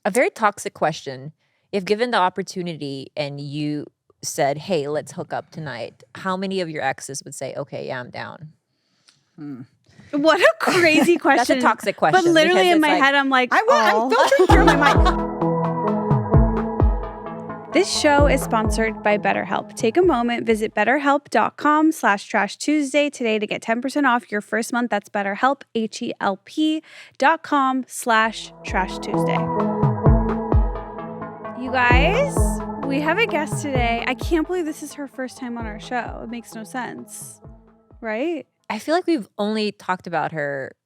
A very toxic question. If given the opportunity and you said, hey, let's hook up tonight, how many of your exes would say, okay, yeah, I'm down? What a crazy question. That's a toxic question. But literally in my head, I'm like, I'm filtering through my mind. This show is sponsored by BetterHelp. Take a moment, visit betterhelp.com/trashtuesday today to get 10% off your first month. That's BetterHelp, HELP.com/trashtuesday. You guys, we have a guest today. I can't believe this is her first time on our show. It makes no sense, right? I feel like we've only talked about her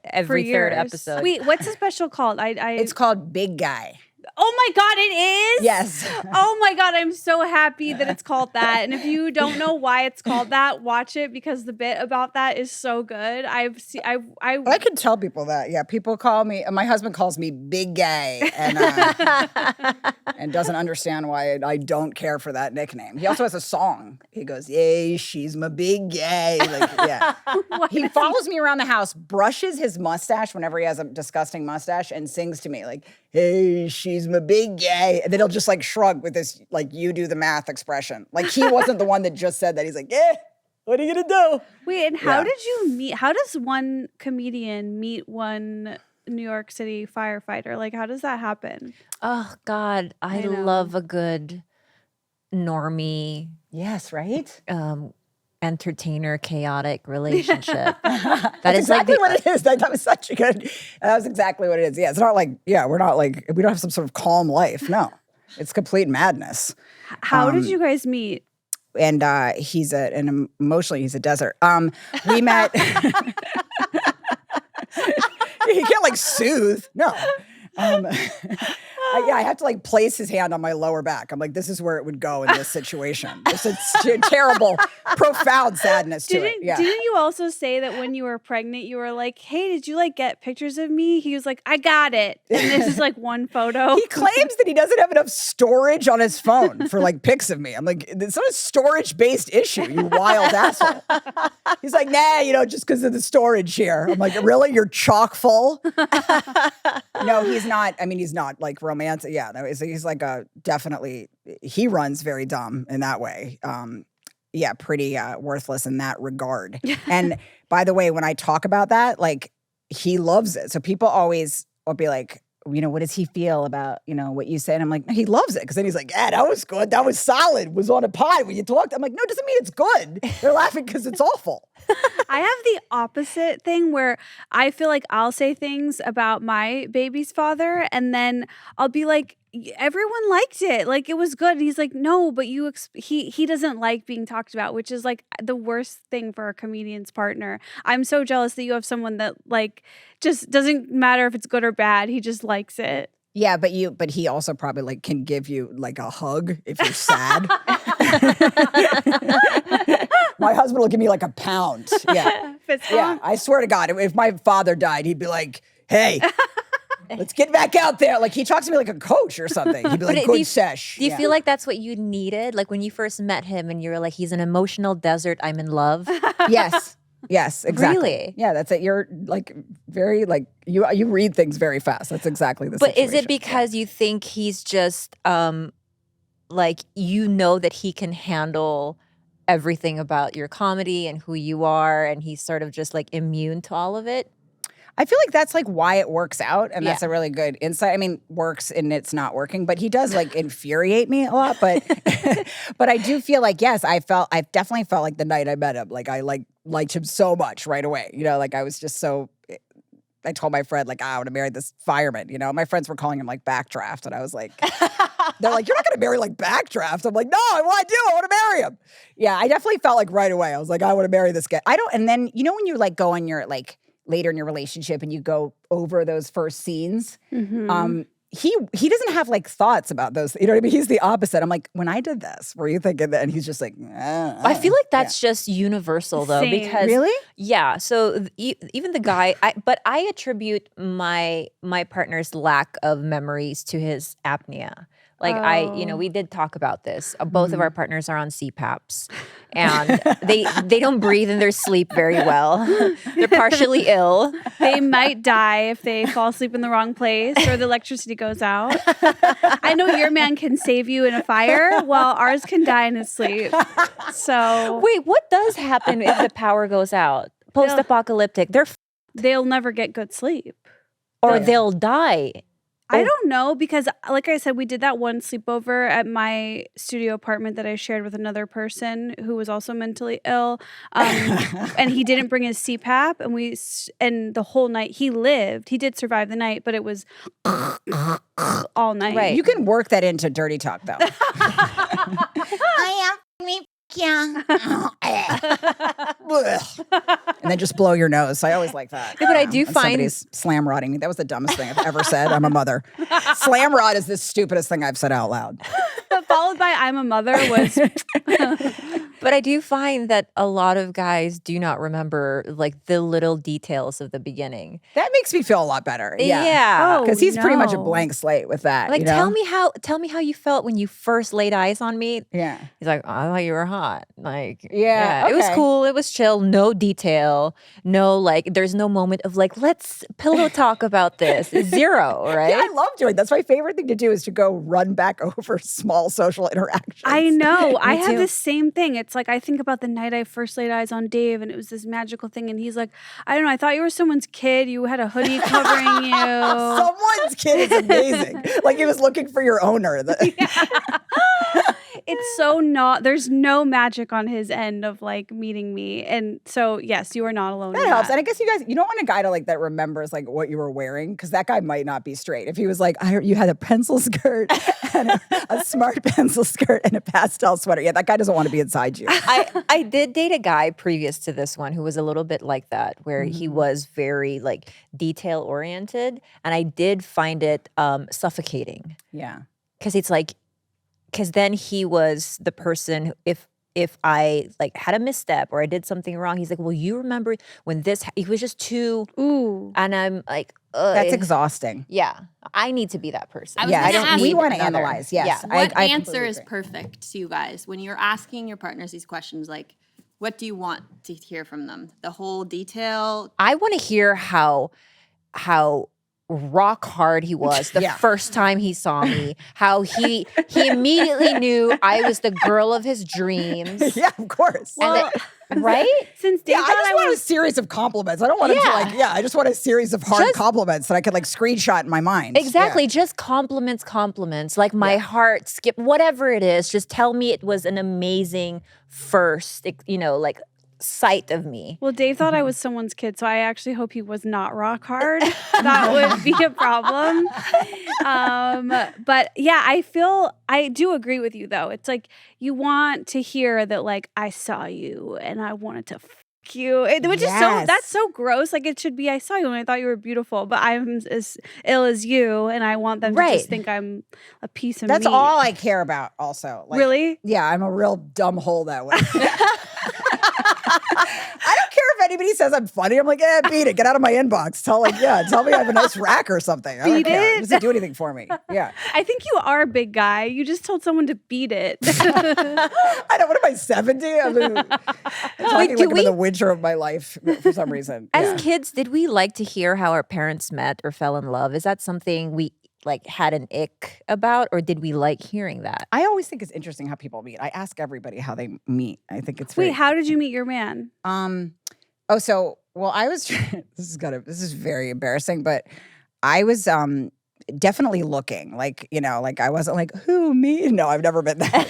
every third episode. Wait, what's the special called? It's called Big Guy. Oh my God, it is? Yes. Oh my God, I'm so happy that it's called that. And if you don't know why it's called that, watch it because the bit about that is so good. I can tell people that. Yeah, people call me. My husband calls me Big Guy, and doesn't understand why I don't care for that nickname. He also has a song. He goes, "Yay, she's my big guy." Like, yeah. He follows me around the house, brushes his mustache whenever he has a disgusting mustache, and sings to me like, "Hey, she's my big guy," and then he'll just like shrug with this like "you do the math" expression. Like he wasn't the one that just said that. He's like, "Yeah, what are you gonna do?" Wait, and how did you meet? How does one comedian meet one New York City firefighter? Like, how does that happen? Oh God, I love a good normie. Yes, right. Entertainer, chaotic relationship. That's exactly what it is. That was such a good. That was exactly what it is. Yeah, it's not like we're not like we don't have some sort of calm life. No, it's complete madness. How did you guys meet? And he's emotionally he's a desert. We met. He can't like soothe. No. I have to like place his hand on my lower back. I'm like, this is where it would go in this situation. It's a terrible, profound sadness to it. Yeah. Didn't you also say that when you were pregnant, you were like, hey, did you like get pictures of me? He was like, I got it. And this is like one photo. He claims that he doesn't have enough storage on his phone for like pics of me. I'm like, it's not a storage-based issue, you wild asshole. He's like, nah, just because of the storage here. I'm like, really? You're chock full? No, he's not. I mean, he's not like romantic. Yeah, no, he's like definitely, he runs very dumb in that way. Pretty worthless in that regard. And by the way, when I talk about that, like he loves it. So people always will be like, what does he feel about, what you said? And I'm like, no, he loves it. Because then he's like, yeah, that was good. That was solid. Was on a pod when you talked. I'm like, no, it doesn't mean it's good. They're laughing because it's awful. I have the opposite thing where I feel like I'll say things about my baby's father and then I'll be like, everyone liked it. Like, it was good. And he's like, no, but he doesn't like being talked about, which is like the worst thing for a comedian's partner. I'm so jealous that you have someone that like just doesn't matter if it's good or bad. He just likes it. Yeah, but he also probably like can give you like a hug if you're sad. My husband will give me like a pound. Yeah. Yeah. I swear to God, if my father died, he'd be like, hey, let's get back out there. Like he talks to me like a coach or something. He'd be like, good sesh. Do you feel like that's what you needed? Like when you first met him and you were like, he's an emotional desert, I'm in love? Yes. Yes, exactly. Really? Yeah, that's it. You're like very like you read things very fast. That's exactly the situation. But is it because you think he's just like that he can handle everything about your comedy and who you are and he's sort of just like immune to all of it? I feel like that's like why it works out, and that's a really good insight. I mean, works and it's not working, but he does like infuriate me a lot. But but I do feel like I definitely felt like the night I met him, like I liked him so much right away. Like I was just so. I told my friend like I want to marry this fireman. My friends were calling him like Backdraft, and I was like, they're like, you're not going to marry like Backdraft. I'm like, no, I want to marry him. Yeah, I definitely felt like right away. I was like, I want to marry this guy. I don't. And then when you like go on your like. Later in your relationship and you go over those first scenes, he doesn't have like thoughts about those. You know what I mean? He's the opposite. I'm like, when I did this, were you thinking that? And he's just like, I feel like that's just universal though. Same. Because really? Yeah. So even the guy, but I attribute my partner's lack of memories to his apnea. Oh. we did talk about this. Both of our partners are on CPAPs, and they don't breathe in their sleep very well. They're partially ill. They might die if they fall asleep in the wrong place or the electricity goes out. I know your man can save you in a fire, while ours can die in his sleep. So Wait, what does happen if the power goes out? Post-apocalyptic. they'll never get good sleep. Or they'll die. I don't know, because like I said, we did that one sleepover at my studio apartment that I shared with another person who was also mentally ill. And he didn't bring his CPAP, and the whole night he lived. He did survive the night, but it was all night. Right. You can work that into dirty talk, though. I am me. Yeah. And then just blow your nose. I always like that. Yeah, but I do when find somebody's slam rodding me. That was the dumbest thing I've ever said. I'm a mother. Slam rod is the stupidest thing I've said out loud. Followed by I'm a mother was But I do find that a lot of guys do not remember like the little details of the beginning. That makes me feel a lot better. Yeah. Yeah. Oh, Because he's pretty much a no. blank slate with that. Like you know? tell me how you felt when you first laid eyes on me. Yeah. He's like, I thought you were hot. Like, Yeah, it was okay. cool. It was chill. No detail. No, like, there's no moment of like, let's pillow talk about this. Zero, right? Yeah, I love doing that's my favorite thing to do is to go run back over small social interactions. I know. I have too. the same thing. It's like I think about the night I first laid eyes on Dave, and it was this magical thing. And he's like, I don't know. I thought you were someone's kid. You had a hoodie covering you. Someone's kid is amazing. Like he was looking for your owner. It's so not. There's no magic on his end of like meeting me, and so yes, you are not alone. That in helps. that. And I guess you don't want a guy to like that remembers like what you were wearing because that guy might not be straight. If he was like, you had a pencil skirt and a smart pencil skirt and a pastel sweater. Yeah, that guy doesn't want to be inside you. I did date a guy previous to this one who was a little bit like that, where he was very like detail oriented, and I did find it suffocating Yeah. because it's like, because then he was the person who, if I like had a misstep or I did something wrong, he's like, well, you remember when this? He was just too, Ooh. and I'm like, That's exhausting. yeah, I need to be that person. I was Yeah, I gonna don't. ask We you want to another. analyze. Yes. Yeah. What I answer completely is agree. perfect to you guys when you're asking your partners these questions? Like, what do you want to hear from them? The whole detail? I want to hear how rock hard he was the Yeah. first time he saw me. How he immediately knew I was the girl of his dreams. Yeah, of course. And that- right? Since Dave Yeah, I thought just I want a was series of compliments. I don't want him to I just want a series of hard Just- compliments that I could like screenshot in my mind. Exactly. Yeah. Just compliments. Like my heart skip, whatever it is. Just tell me it was an amazing first, like sight of me. Well, Dave thought I was someone's kid, so I actually hope he was not rock hard. That would be a problem. But yeah, I do agree with you though. It's like you want to hear that like I saw you and I wanted to fuck you, which is that's so gross. Like it should be I saw you and I thought you were beautiful, but I'm as ill as you, and I want them to Right. just think I'm a piece of That's meat. all I care about also. Like, Really? Yeah, I'm a real dumb hole that way. I don't care if anybody says I'm funny. I'm like, beat it. Get out of my inbox. Tell me I have a nice rack or something. I don't Beat care. it. It doesn't do anything for me. Yeah. I think you are a big guy. You just told someone to beat it. I don't, what am I, 70? I mean, I'm talking do like I'm in the winter of my life for some reason. As Yeah. kids, did we like to hear how our parents met or fell in love? Is that something we like had an ick about, or did we like hearing that? I always think it's interesting how people meet. I ask everybody how they meet. I think it's Wait, very, how did you meet your man? I was this is very embarrassing, but I was definitely looking like I wasn't like, who, me? No, I've never been that.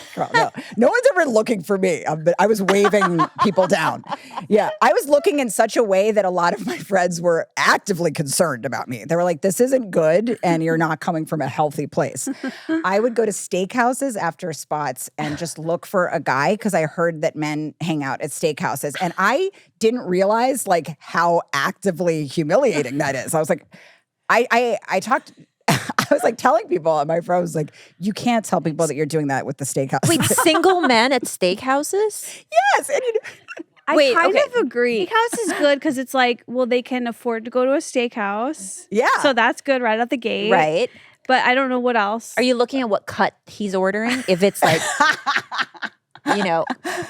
No one's ever looking for me. I was waving people down. Yeah, I was looking in such a way that a lot of my friends were actively concerned about me. They were like, this isn't good and you're not coming from a healthy place. I would go to steakhouses after spots and just look for a guy because I heard that men hang out at steakhouses. And I didn't realize like how actively humiliating that is. I was like, I talked... I was like telling people, and my friend was like, you can't tell people that you're doing that with the steakhouse. Wait, single men at steakhouses? Yes. And I kind of agree. Steakhouse is good because it's like, well, they can afford to go to a steakhouse. Yeah. So that's good right out the gate. Right. but I don't know what else. Are you looking at what cut he's ordering? If it's like,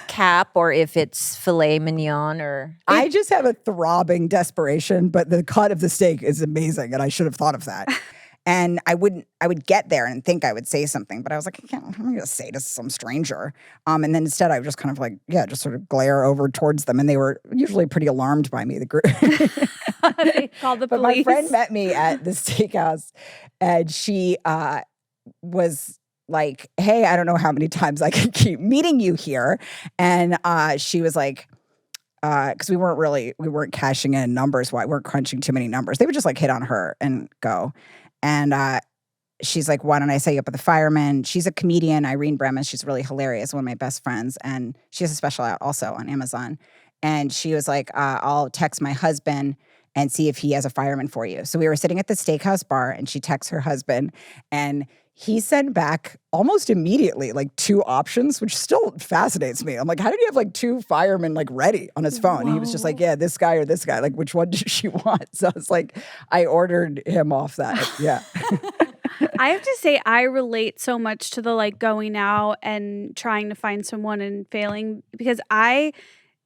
cap, or if it's filet mignon, or I just have a throbbing desperation, but the cut of the steak is amazing, and I should have thought of that. And I would get there and think I would say something, but I was like, I'm going to say to some stranger. And then instead I would just kind of like, just sort of glare over towards them. And they were usually pretty alarmed by me, the group. They called the But police. my friend met me at the steakhouse, and she was like, hey, I don't know how many times I can keep meeting you here. And she was like, because we weren't cashing in numbers. We weren't crunching too many numbers. They would just like hit on her and go. And she's like, why don't I set you up with a fireman? She's a comedian, Irene Bremen. She's really hilarious, one of my best friends. And she has a special out also on Amazon. And she was like, I'll text my husband and see if he has a fireman for you. So we were sitting at the steakhouse bar, and she texts her husband, and he sent back almost immediately like 2 options, which still fascinates me. I'm like, how did he have like 2 firemen like ready on his phone? He was just like, yeah, this guy or this guy. Like, which one does she want? So it's like, I ordered him off that. Yeah. I have to say, I relate so much to the like going out and trying to find someone and failing, because I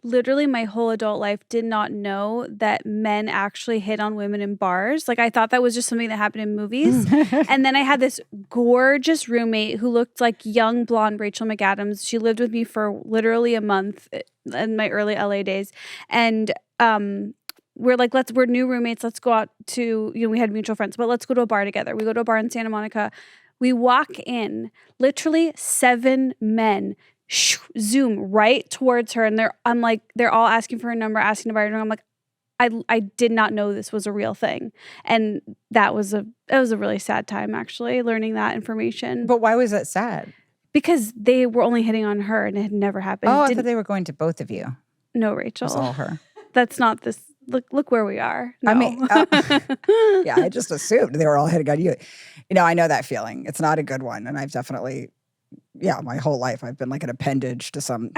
literally my whole adult life did not know that men actually hit on women in bars. Like, I thought that was just something that happened in movies. And then I had this gorgeous roommate who looked like young blonde Rachel McAdams. She lived with me for literally a month in my early LA days. And we're like, we're new roommates. Let's go out to, we had mutual friends, but let's go to a bar together. We go to a bar in Santa Monica. We walk in, literally 7 men zoom right towards her, and they're all asking for her number, asking to buy her drink. I'm like, I did not know this was a real thing, and that was a really sad time, actually, learning that information. But why was that sad? Because they were only hitting on her, and it had never happened. Oh, I thought they were going to both of you. No, Rachel, It was all her. That's not this. Look where we are. No. I mean, yeah, I just assumed they were all hitting on you. I know that feeling. It's not a good one, and I've definitely. Yeah, my whole life I've been like an appendage to some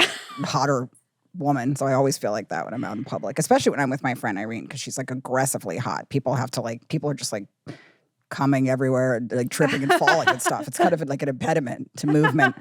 hotter woman. So I always feel like that when I'm out in public, especially when I'm with my friend Irene, because she's like aggressively hot. People are just like coming everywhere and like tripping and falling and stuff. It's kind of like an impediment to movement.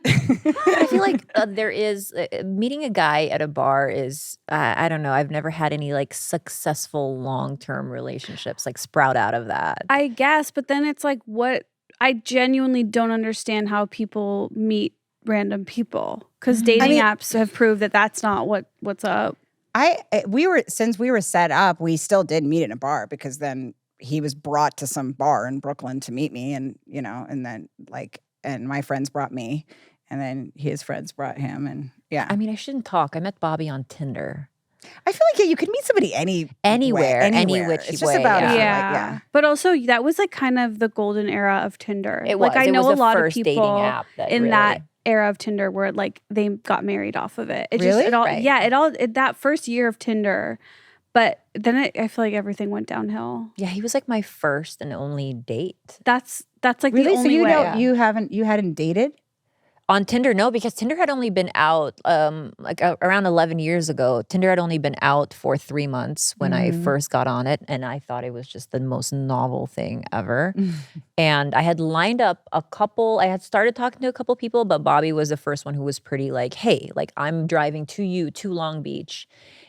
I feel like there is meeting a guy at a bar is I don't know. I've never had any like successful long-term relationships like sprout out of that. I guess, but then it's like, what? I genuinely don't understand how people meet random people, because dating apps have proved that that's not what's up. Since we were set up, we still did meet in a bar, because then he was brought to some bar in Brooklyn to meet me, and and then and my friends brought me, and then his friends brought him, and yeah. I mean, I shouldn't talk. I met Bobby on Tinder. I feel like you could meet somebody anywhere, any which it's just way. about Yeah. But also that was like kind of the golden era of Tinder. It was. I know was a lot of first dating people app in that era of Tinder where like they got married off of it. Really? That first year of Tinder. But then I feel like everything went downhill. Yeah, he was like my first and only date. That's like really? the only way. So you hadn't dated? On Tinder, no, because Tinder had only been out around 11 years ago. Tinder had only been out for 3 months when I first got on it, and I thought it was just the most novel thing ever. And I had lined up I had started talking to a couple people, but Bobby was the first one who was pretty like, hey, like I'm driving to Long Beach.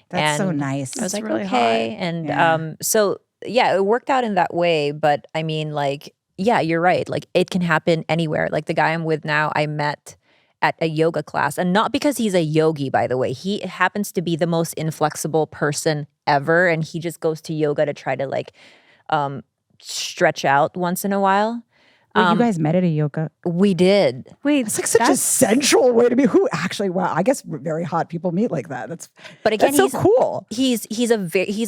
That's so And nice. I was like, really okay. hot. And so yeah, it worked out in that way. But I mean, like, yeah, you're right. Like it can happen anywhere. Like the guy I'm with now, I met at a yoga class, and not because he's a yogi, by the way. He happens to be the most inflexible person ever, and he just goes to yoga to try to like stretch out once in a while. Wait, you guys met at a yoga? We did. Wait, It's like such a sensual way to be. Who actually? Wow, I guess very hot people meet like that. But again, that's so cool. He's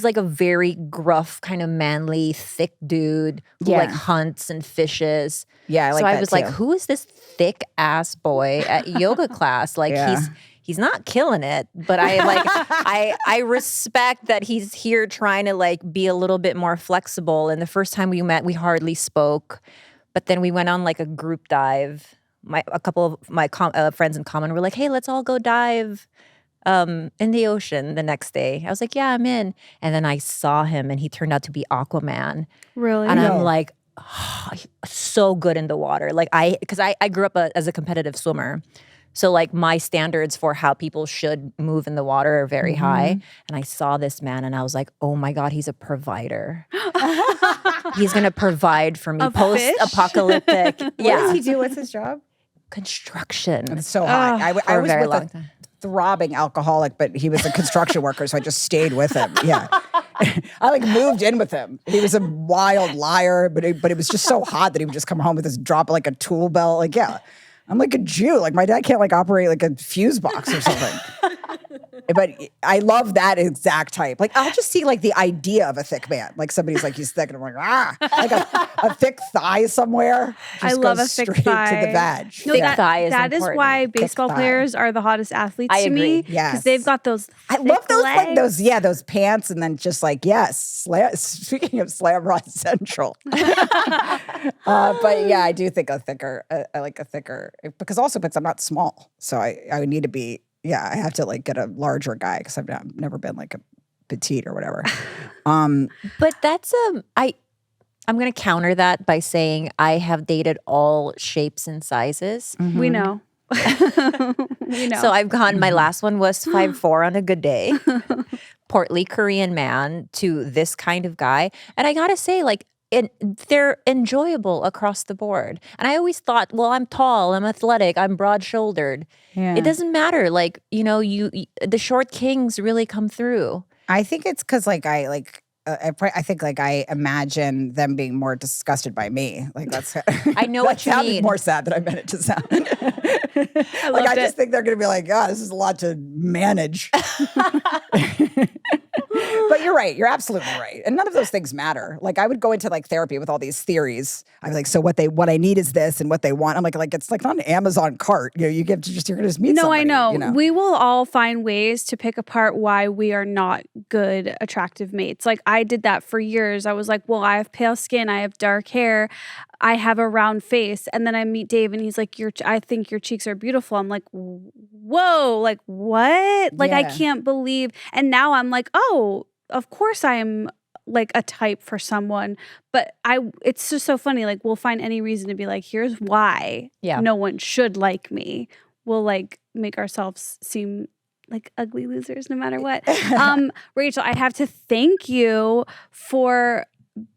like a very gruff, kind of manly, thick dude who Yeah. like hunts and fishes. Yeah, I like so I that was like, too. who is this thick ass boy at yoga class? Like Yeah. he's not killing it, but I respect that he's here trying to like be a little bit more flexible. And the first time we met, we hardly spoke. But then we went on like a group dive. A couple of my friends in common were like, hey, let's all go dive in the ocean the next day. I was like, yeah, I'm in. And then I saw him, and he turned out to be Aquaman. really? And No. I'm like, so good in the water. Like because I grew up as a competitive swimmer. So like my standards for how people should move in the water are very high. And I saw this man and I was like, oh my God, he's a provider. He's going to provide for me A post-apocalyptic. What Yeah. does he do? What's his job? Construction. It's so hot. I For a was very with long a time. throbbing alcoholic, but he was a construction worker, so I just stayed with him. Yeah. I like moved in with him. He was a wild liar, but it was just so hot that he would just come home with this drop like a tool belt. Like, yeah, I'm like a Jew. Like my dad can't like operate like a fuse box or something. But I love that exact type. Like I'll just see like the idea of a thick man. Like somebody's like he's thick, and I'm like like a thick thigh somewhere. I Just love goes a thick straight thigh. to the vag. No, Thick that, thigh is that is important. why baseball thigh. players are the hottest athletes I to agree. me. Yes. Because they've got those I thick love those legs. those pants, and then just like speaking of Slam Rod Central, but yeah, I do think I like a thicker because also because I'm not small, so I would need to be I have to like get a larger guy because I've never been like a petite or whatever. But that's I'm going to counter that by saying I have dated all shapes and sizes. We know. We know. So I've gone, my last one was 5'4" on a good day, portly Korean man to this kind of guy. And I got to say, like, they're enjoyable across the board. And I always thought, well, I'm tall, I'm athletic, I'm broad-shouldered. Yeah. It doesn't matter. Like, the short kings really come through. I think it's because like I think like I imagine them being more disgusted by me. Like that's I know that what you sounded mean. more sad than I meant it to sound. I loved just think they're gonna be like, oh, this is a lot to manage. But you're right. You're absolutely right. And none of those things matter. Like I would go into like therapy with all these theories. I'd be like, so what I need is this and what they want. I'm like it's like not an Amazon cart. You're gonna just meet No, somebody. I know. We will all find ways to pick apart why we are not good, attractive mates. Like I did that for years. I was like, well, I have pale skin, I have dark hair, I have a round face. And then I meet Dave and he's like, I think your cheeks are beautiful. I'm like, whoa, like what? Like I Yeah. can't believe. And now I'm like, oh, of course I am like a type for someone. But it's just so funny. Like we'll find any reason to be like, here's why no one should like me. We'll like make ourselves seem like ugly losers no matter what. Rachel, I have to thank you for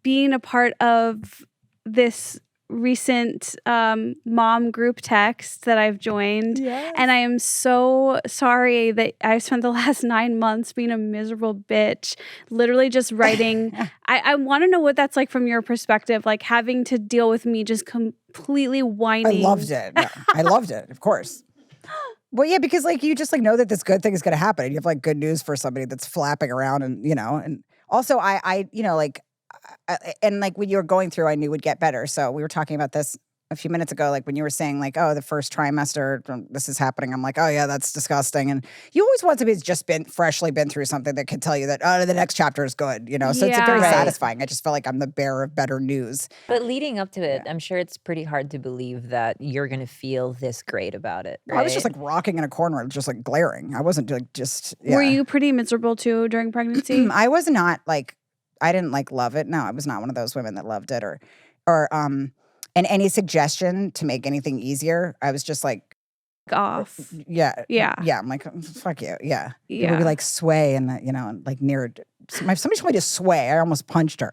being a part of this recent mom group text that I've joined. Yes. And I am so sorry that I've spent the last 9 months being a miserable bitch, literally just writing. I want to know what that's like from your perspective, like having to deal with me just completely whining. I loved it. No, I loved it, of course. Well, yeah, because like you just like know that this good thing is going to happen, and you have like good news for somebody that's flapping around, and and also and like when you were going through, I knew would get better. So we were talking about this a few minutes ago, like when you were saying like, oh, the first trimester, this is happening. I'm like, oh yeah, that's disgusting. And you always want somebody who's just freshly been through something that can tell you that, oh, the next chapter is good, So it's very Yeah. satisfying. I just feel like I'm the bearer of better news. But leading up to it, I'm sure it's pretty hard to believe that you're going to feel this great about it. Right? I was just like rocking in a corner, just like glaring. I wasn't like just. Yeah. Were you pretty miserable too during pregnancy? I was not like, I didn't like love it. No, I was not one of those women that loved it or and any suggestion to make anything easier, I was just like, Off. yeah. Yeah. I'm like, fuck you. Yeah. It would Yeah. be like sway and, like near, somebody told me to sway. I almost punched her.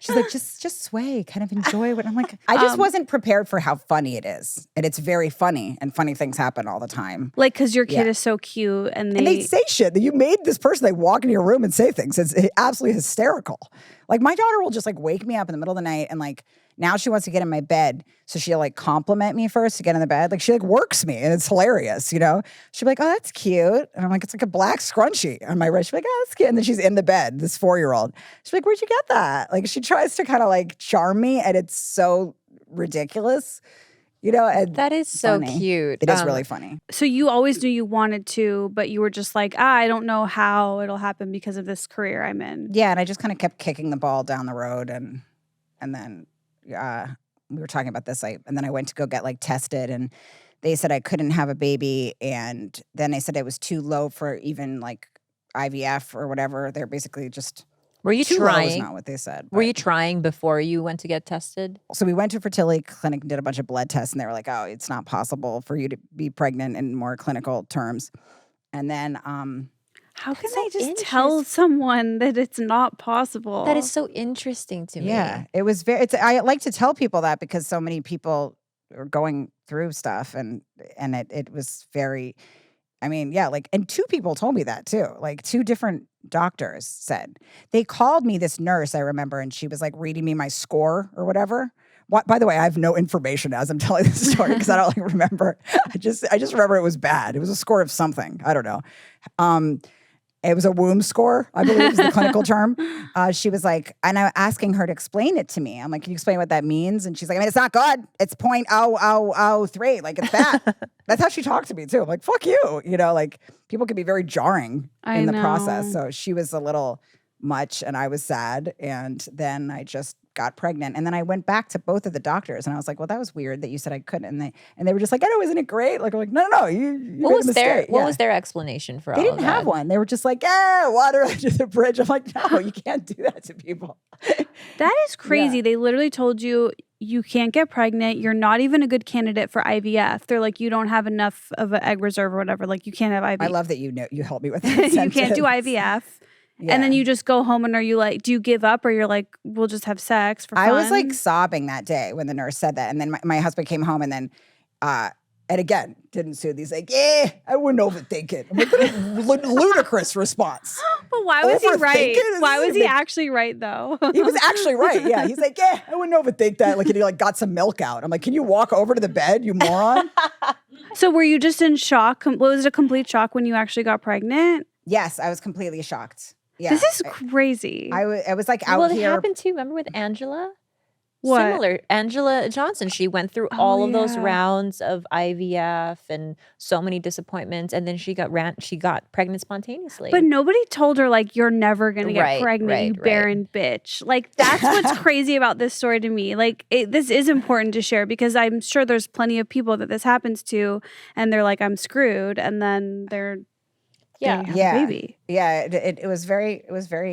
She's like, just sway, kind of enjoy what I'm like. I just wasn't prepared for how funny it is. And it's very funny and funny things happen all the time. Like, because your kid Yeah. is so cute and And they say shit that you made this person. They walk into your room and say things. It's absolutely hysterical. Like my daughter will just like wake me up in the middle of the night and like now she wants to get in my bed. So she'll like compliment me first to get in the bed. Like she like works me and it's hilarious, She'll be like, oh, that's cute. And I'm like, it's like a black scrunchie on my wrist. She's like, oh, that's cute. And then she's in the bed, this 4-year-old. She's like, where'd you get that? Like she tries to kind of like charm me and it's so ridiculous, and that is so funny. cute. It is really funny. So you always knew you wanted to, but you were just like, I don't know how it'll happen because of this career I'm in. Yeah, and I just kind of kept kicking the ball down the road, and then we were talking about this. And then I went to go get like tested, and they said I couldn't have a baby, and then they said it was too low for even like IVF or whatever. They're basically just Were you Too low is trying? not what they said. Were but- you trying before you went to get tested? So we went to a fertility clinic and did a bunch of blood tests, and they were like, "Oh, it's not possible for you to be pregnant in more clinical terms." And then, How can That's they so just tell someone that it's not possible? That is so interesting to me. yeah, it was very. I like to tell people that because so many people are going through stuff, and it was very. I mean, yeah, like, and 2 people told me that too. Like 2 different doctors said. They called me, this nurse, I remember, and she was like reading me my score or whatever. What, by the way, I have no information as I'm telling this story because I don't like remember. I just remember it was bad. It was a score of something. I don't know. It was a womb score, I believe is the clinical term. She was like, and I'm asking her to explain it to me. I'm like, can you explain what that means? And she's like, I mean, it's not good. It's 0.003. Like, it's bad. That's how she talked to me too. I'm like, fuck you. You know, like, people can be very jarring in the process. So she was a little much and I was sad. And then I just got pregnant. And then I went back to both of the doctors and I was like, well, that was weird that you said I couldn't. And they were just like, I know, isn't it great? Like, I'm like, no, you made a mistake. What was their explanation for They all of didn't have that? one. They were just like, water under the bridge. I'm like, no, you can't do that to people. That is crazy. They literally told you you can't get pregnant. You're not even a good candidate for IVF. They're like, you don't have enough of an egg reserve or whatever. Like, you can't have IVF. I love that you helped me with that. You can't do IVF. And then you just go home and are you like, do you give up or you're like, we'll just have sex for fun? I was like sobbing that day when the nurse said that. And then my husband came home and then, and again, didn't soothe. He's like, I wouldn't overthink it. I'm like, what a ludicrous response. But why was he right? Overthink it? Why was he actually right though? He was actually right. Yeah. He's like, I wouldn't overthink that. Like, and he like got some milk out. I'm like, can you walk over to the bed, you moron? So were you just in shock? Was it a complete shock when you actually got pregnant? Yes, I was completely shocked. Yeah. This is crazy. I was like out Well, here. it happened too. Remember with Angela? What? Similar. Angela Johnson. She went through all of those yeah. rounds of IVF and so many disappointments, and then she got pregnant spontaneously. But nobody told her, like, you're never going to get Right, pregnant, right, you right. barren bitch. Like, that's what's crazy about this story to me. Like, this is important to share because I'm sure there's plenty of people that this happens to and they're like, I'm screwed. And then they have a baby. Yeah, it was very,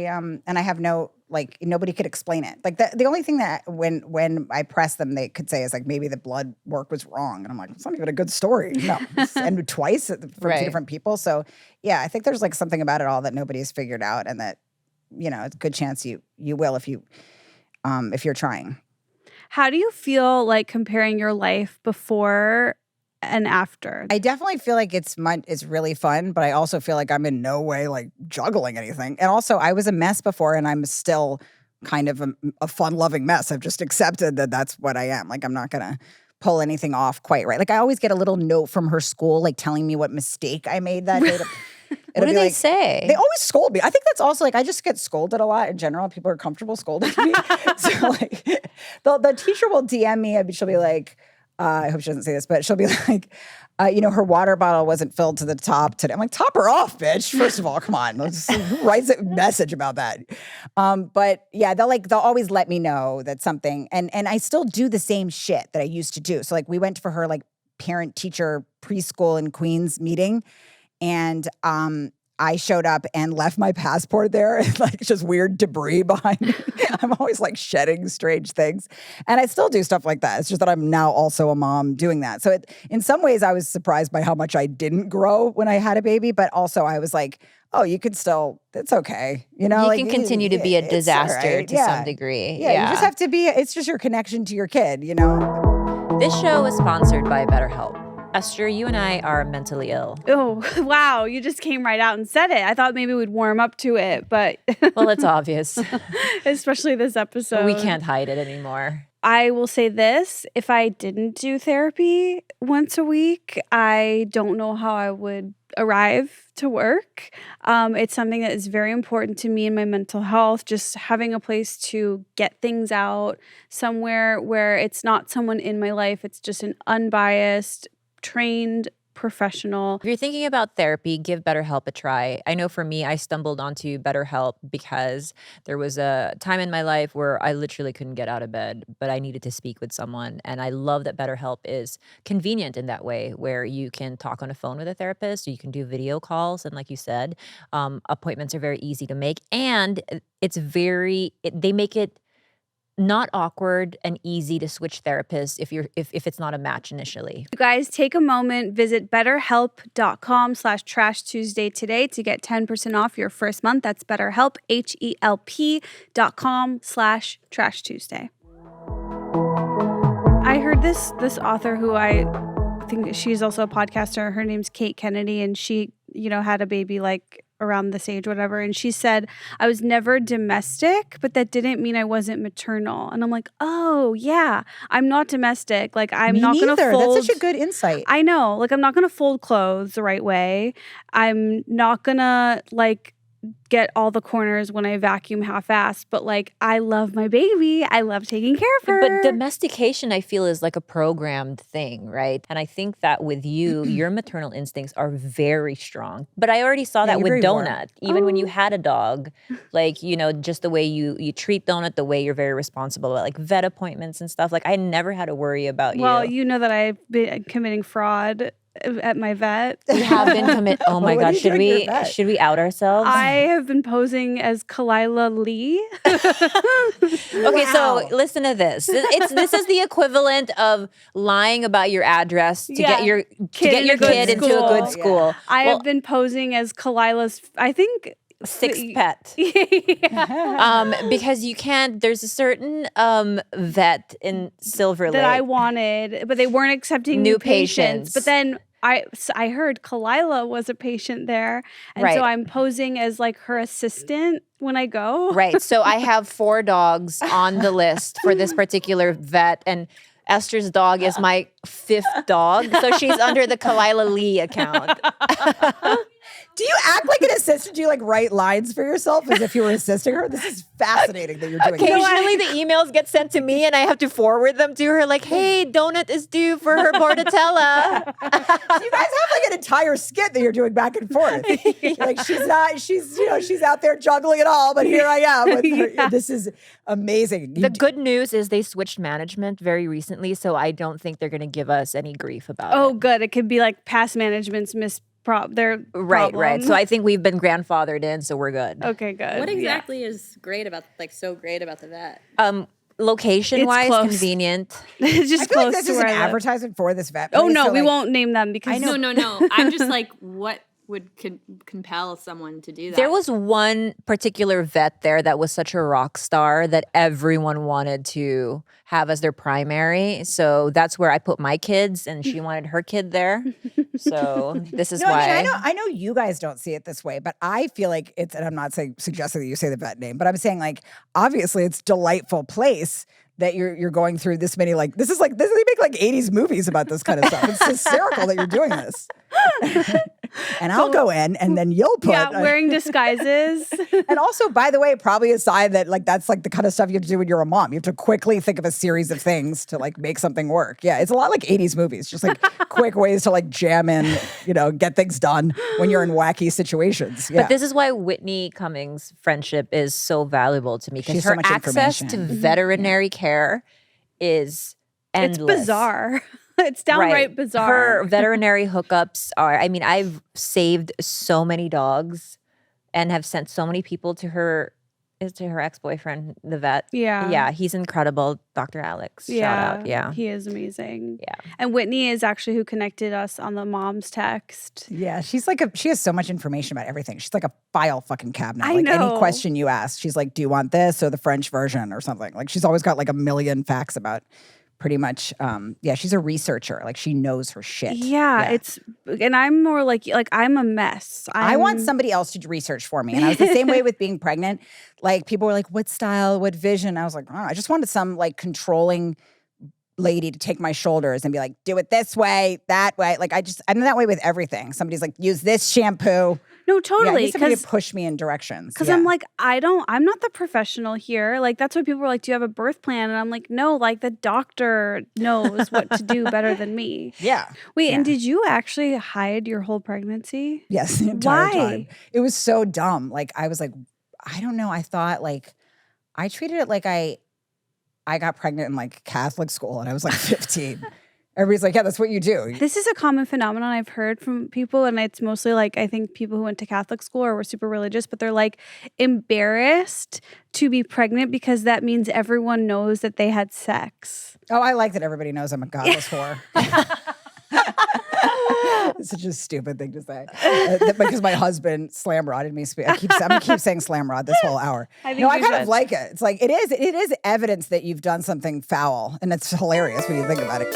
and I have no, like, nobody could explain it. Like, the only thing that when I pressed them, they could say is like, maybe the blood work was wrong. And I'm like, it's not even a good story. No. And twice from 2 different people. So yeah, I think there's like something about it all that nobody's figured out and that, you know, it's a good chance you will if you're trying. How do you feel like comparing your life before and after? I definitely feel like it's really fun, but I also feel like I'm in no way like juggling anything. And also, I was a mess before, and I'm still kind of a fun-loving mess. I've just accepted that that's what I am. Like, I'm not gonna pull anything off quite right. Like, I always get a little note from her school, like telling me what mistake I made that day. what do they say? They always scold me. I think that's also like I just get scolded a lot in general. People are comfortable scolding me. So like, the teacher will DM me. She'll be like. I hope she doesn't say this, but she'll be like, her water bottle wasn't filled to the top today. I'm like, top her off, bitch. First of all, come on. Who writes a message about that? But yeah, they'll always let me know that something, and I still do the same shit that I used to do. So like we went for her like parent teacher preschool in Queens meeting, and I showed up and left my passport there and like just weird debris behind me. I'm always like shedding strange things. And I still do stuff like that. It's just that I'm now also a mom doing that. So in some ways I was surprised by how much I didn't grow when I had a baby, but also I was like, oh, you can still, it's okay. You know, you can continue to be a disaster to some degree. Yeah, you just have to be, it's just your connection to your kid, you know? This show is sponsored by BetterHelp. Esther, you and I are mentally ill. Oh, wow. You just came right out and said it. I thought maybe we'd warm up to it, but. Well, it's obvious. Especially this episode. We can't hide it anymore. I will say this. If I didn't do therapy once a week, I don't know how I would arrive to work. It's something that is very important to me and my mental health, just having a place to get things out, somewhere where it's not someone in my life. It's just an unbiased, trained professional. If you're thinking about therapy, give BetterHelp a try. I know for me, I stumbled onto BetterHelp because there was a time in my life where I literally couldn't get out of bed, but I needed to speak with someone. And I love that BetterHelp is convenient in that way, where you can talk on a phone with a therapist, or you can do video calls. And like you said, appointments are very easy to make. And they make it not awkward and easy to switch therapists if it's not a match initially. You guys take a moment, visit betterhelp.com/Trash Tuesday today to get 10% off your first month. That's BetterHelp, HELP.com/Trash Tuesday. I heard this author who I think she's also a podcaster. Her name's Kate Kennedy, and she, had a baby like around this age, whatever. And she said, I was never domestic, but that didn't mean I wasn't maternal. And I'm like, oh yeah, I'm not domestic. Like I'm not going to fold. That's such a good insight. I know. Like I'm not going to fold clothes the right way. I'm not going to get all the corners when I vacuum half-assed, but I love my baby. I love taking care of her. But domestication, I feel, is like a programmed thing, right? And I think that with you, your maternal instincts are very strong. But I already saw that with Donut. Even when you had a dog, just the way you treat Donut, the way you're very responsible about vet appointments and stuff. I never had to worry about you. Well, you know that I've been committing fraud at my vet. We have been Oh my God, should we out ourselves? I have been posing as Khalyla Lee. Okay, so listen to this. This is the equivalent of lying about your address to get your kid into a good school. Yeah. I have been posing as Khalyla's, I think, sixth pet. Because you can't, there's a certain vet in Silver Lake that I wanted, but they weren't accepting new patients. But then I heard Khalyla was a patient there, and so I'm posing as her assistant when I go. Right. So I have 4 dogs on the list for this particular vet, and Esther's dog is my 5th dog, so she's under the Khalyla Lee account. Do you act like an assistant? Do you write lines for yourself as if you were assisting her? This is fascinating that you're doing this. Occasionally the emails get sent to me and I have to forward them to her hey, Donut is due for her bordetella. You guys have an entire skit that you're doing back and forth. She's out there juggling it all, but here I am. With her. This is amazing. The good news is they switched management very recently, so I don't think they're going to give us any grief about it. Oh, good. It could be past management's Right. So I think we've been grandfathered in, so we're good. Okay, good. What exactly is great about so great about the vet? Location-wise, convenient. It's just close this to is where an I live. advertisement for this vet. Oh no, we won't name them because No. I'm just what would compel someone to do that? There was one particular vet there that was such a rock star that everyone wanted to have as their primary. So that's where I put my kids, and she wanted her kid there. So this is why. I know you guys don't see it this way, but I feel like it's, and I'm not suggesting that you say the vet name, but I'm saying obviously it's a delightful place that you're going through this many they make 80s movies about this kind of stuff. It's hysterical that you're doing this. And I'll go in, and then you'll put wearing disguises. And also, by the way, probably a sign that that's the kind of stuff you have to do when you're a mom. You have to quickly think of a series of things to make something work. Yeah, it's a lot like 80s movies, just quick ways to jam in, get things done when you're in wacky situations. Yeah. But this is why Whitney Cummings' friendship is so valuable to me, because so her much access to information. veterinary care is endless. It's bizarre. It's downright bizarre. Her veterinary hookups are, I've saved so many dogs and have sent so many people to her ex-boyfriend, the vet. Yeah. Yeah, he's incredible. Dr. Alex. Shout out. Yeah. He is amazing. Yeah. And Whitney is actually who connected us on the mom's text. Yeah, she's she has so much information about everything. She's like a file fucking cabinet. I know. Any question you ask, she's do you want this or the French version or something? She's always got a million facts about pretty much, she's a researcher. She knows her shit. Yeah, and I'm more I'm a mess. I want somebody else to research for me. And I was the same way with being pregnant. People were what style, what vision? I was I don't know. I just wanted some controlling lady to take my shoulders and be do it this way, that way. I'm that way with everything. Somebody's use this shampoo. No, Yeah, I totally. need somebody to Because push me in directions. I'm like, I'm not the professional here. Like, that's why people were like, do you have a birth plan? And I'm like, no, like the doctor knows what to do better than me. Yeah. Wait, and Yeah. did you actually hide your whole pregnancy? Yes, the entire Why? time. It was so dumb. Like I was like, I don't know. I thought like I treated it like I got pregnant in like Catholic school and I was like 15. Everybody's like, yeah, that's what you do. This is a common phenomenon I've heard from people, and it's mostly like I think people who went to Catholic school or were super religious, but they're like embarrassed to be pregnant because that means everyone knows that they had sex. Oh, I like that everybody knows I'm a godless whore. It's such a stupid thing to say. Because my husband slam-rodded me. I'm gonna keep saying slam-rod this whole hour. I kind of like it. It's like it is evidence that you've done something foul, and it's hilarious when you think about it.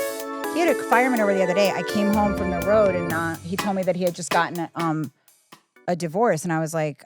He had a fireman over the other day. I came home from the road, and he told me that he had just gotten a divorce, and I was like,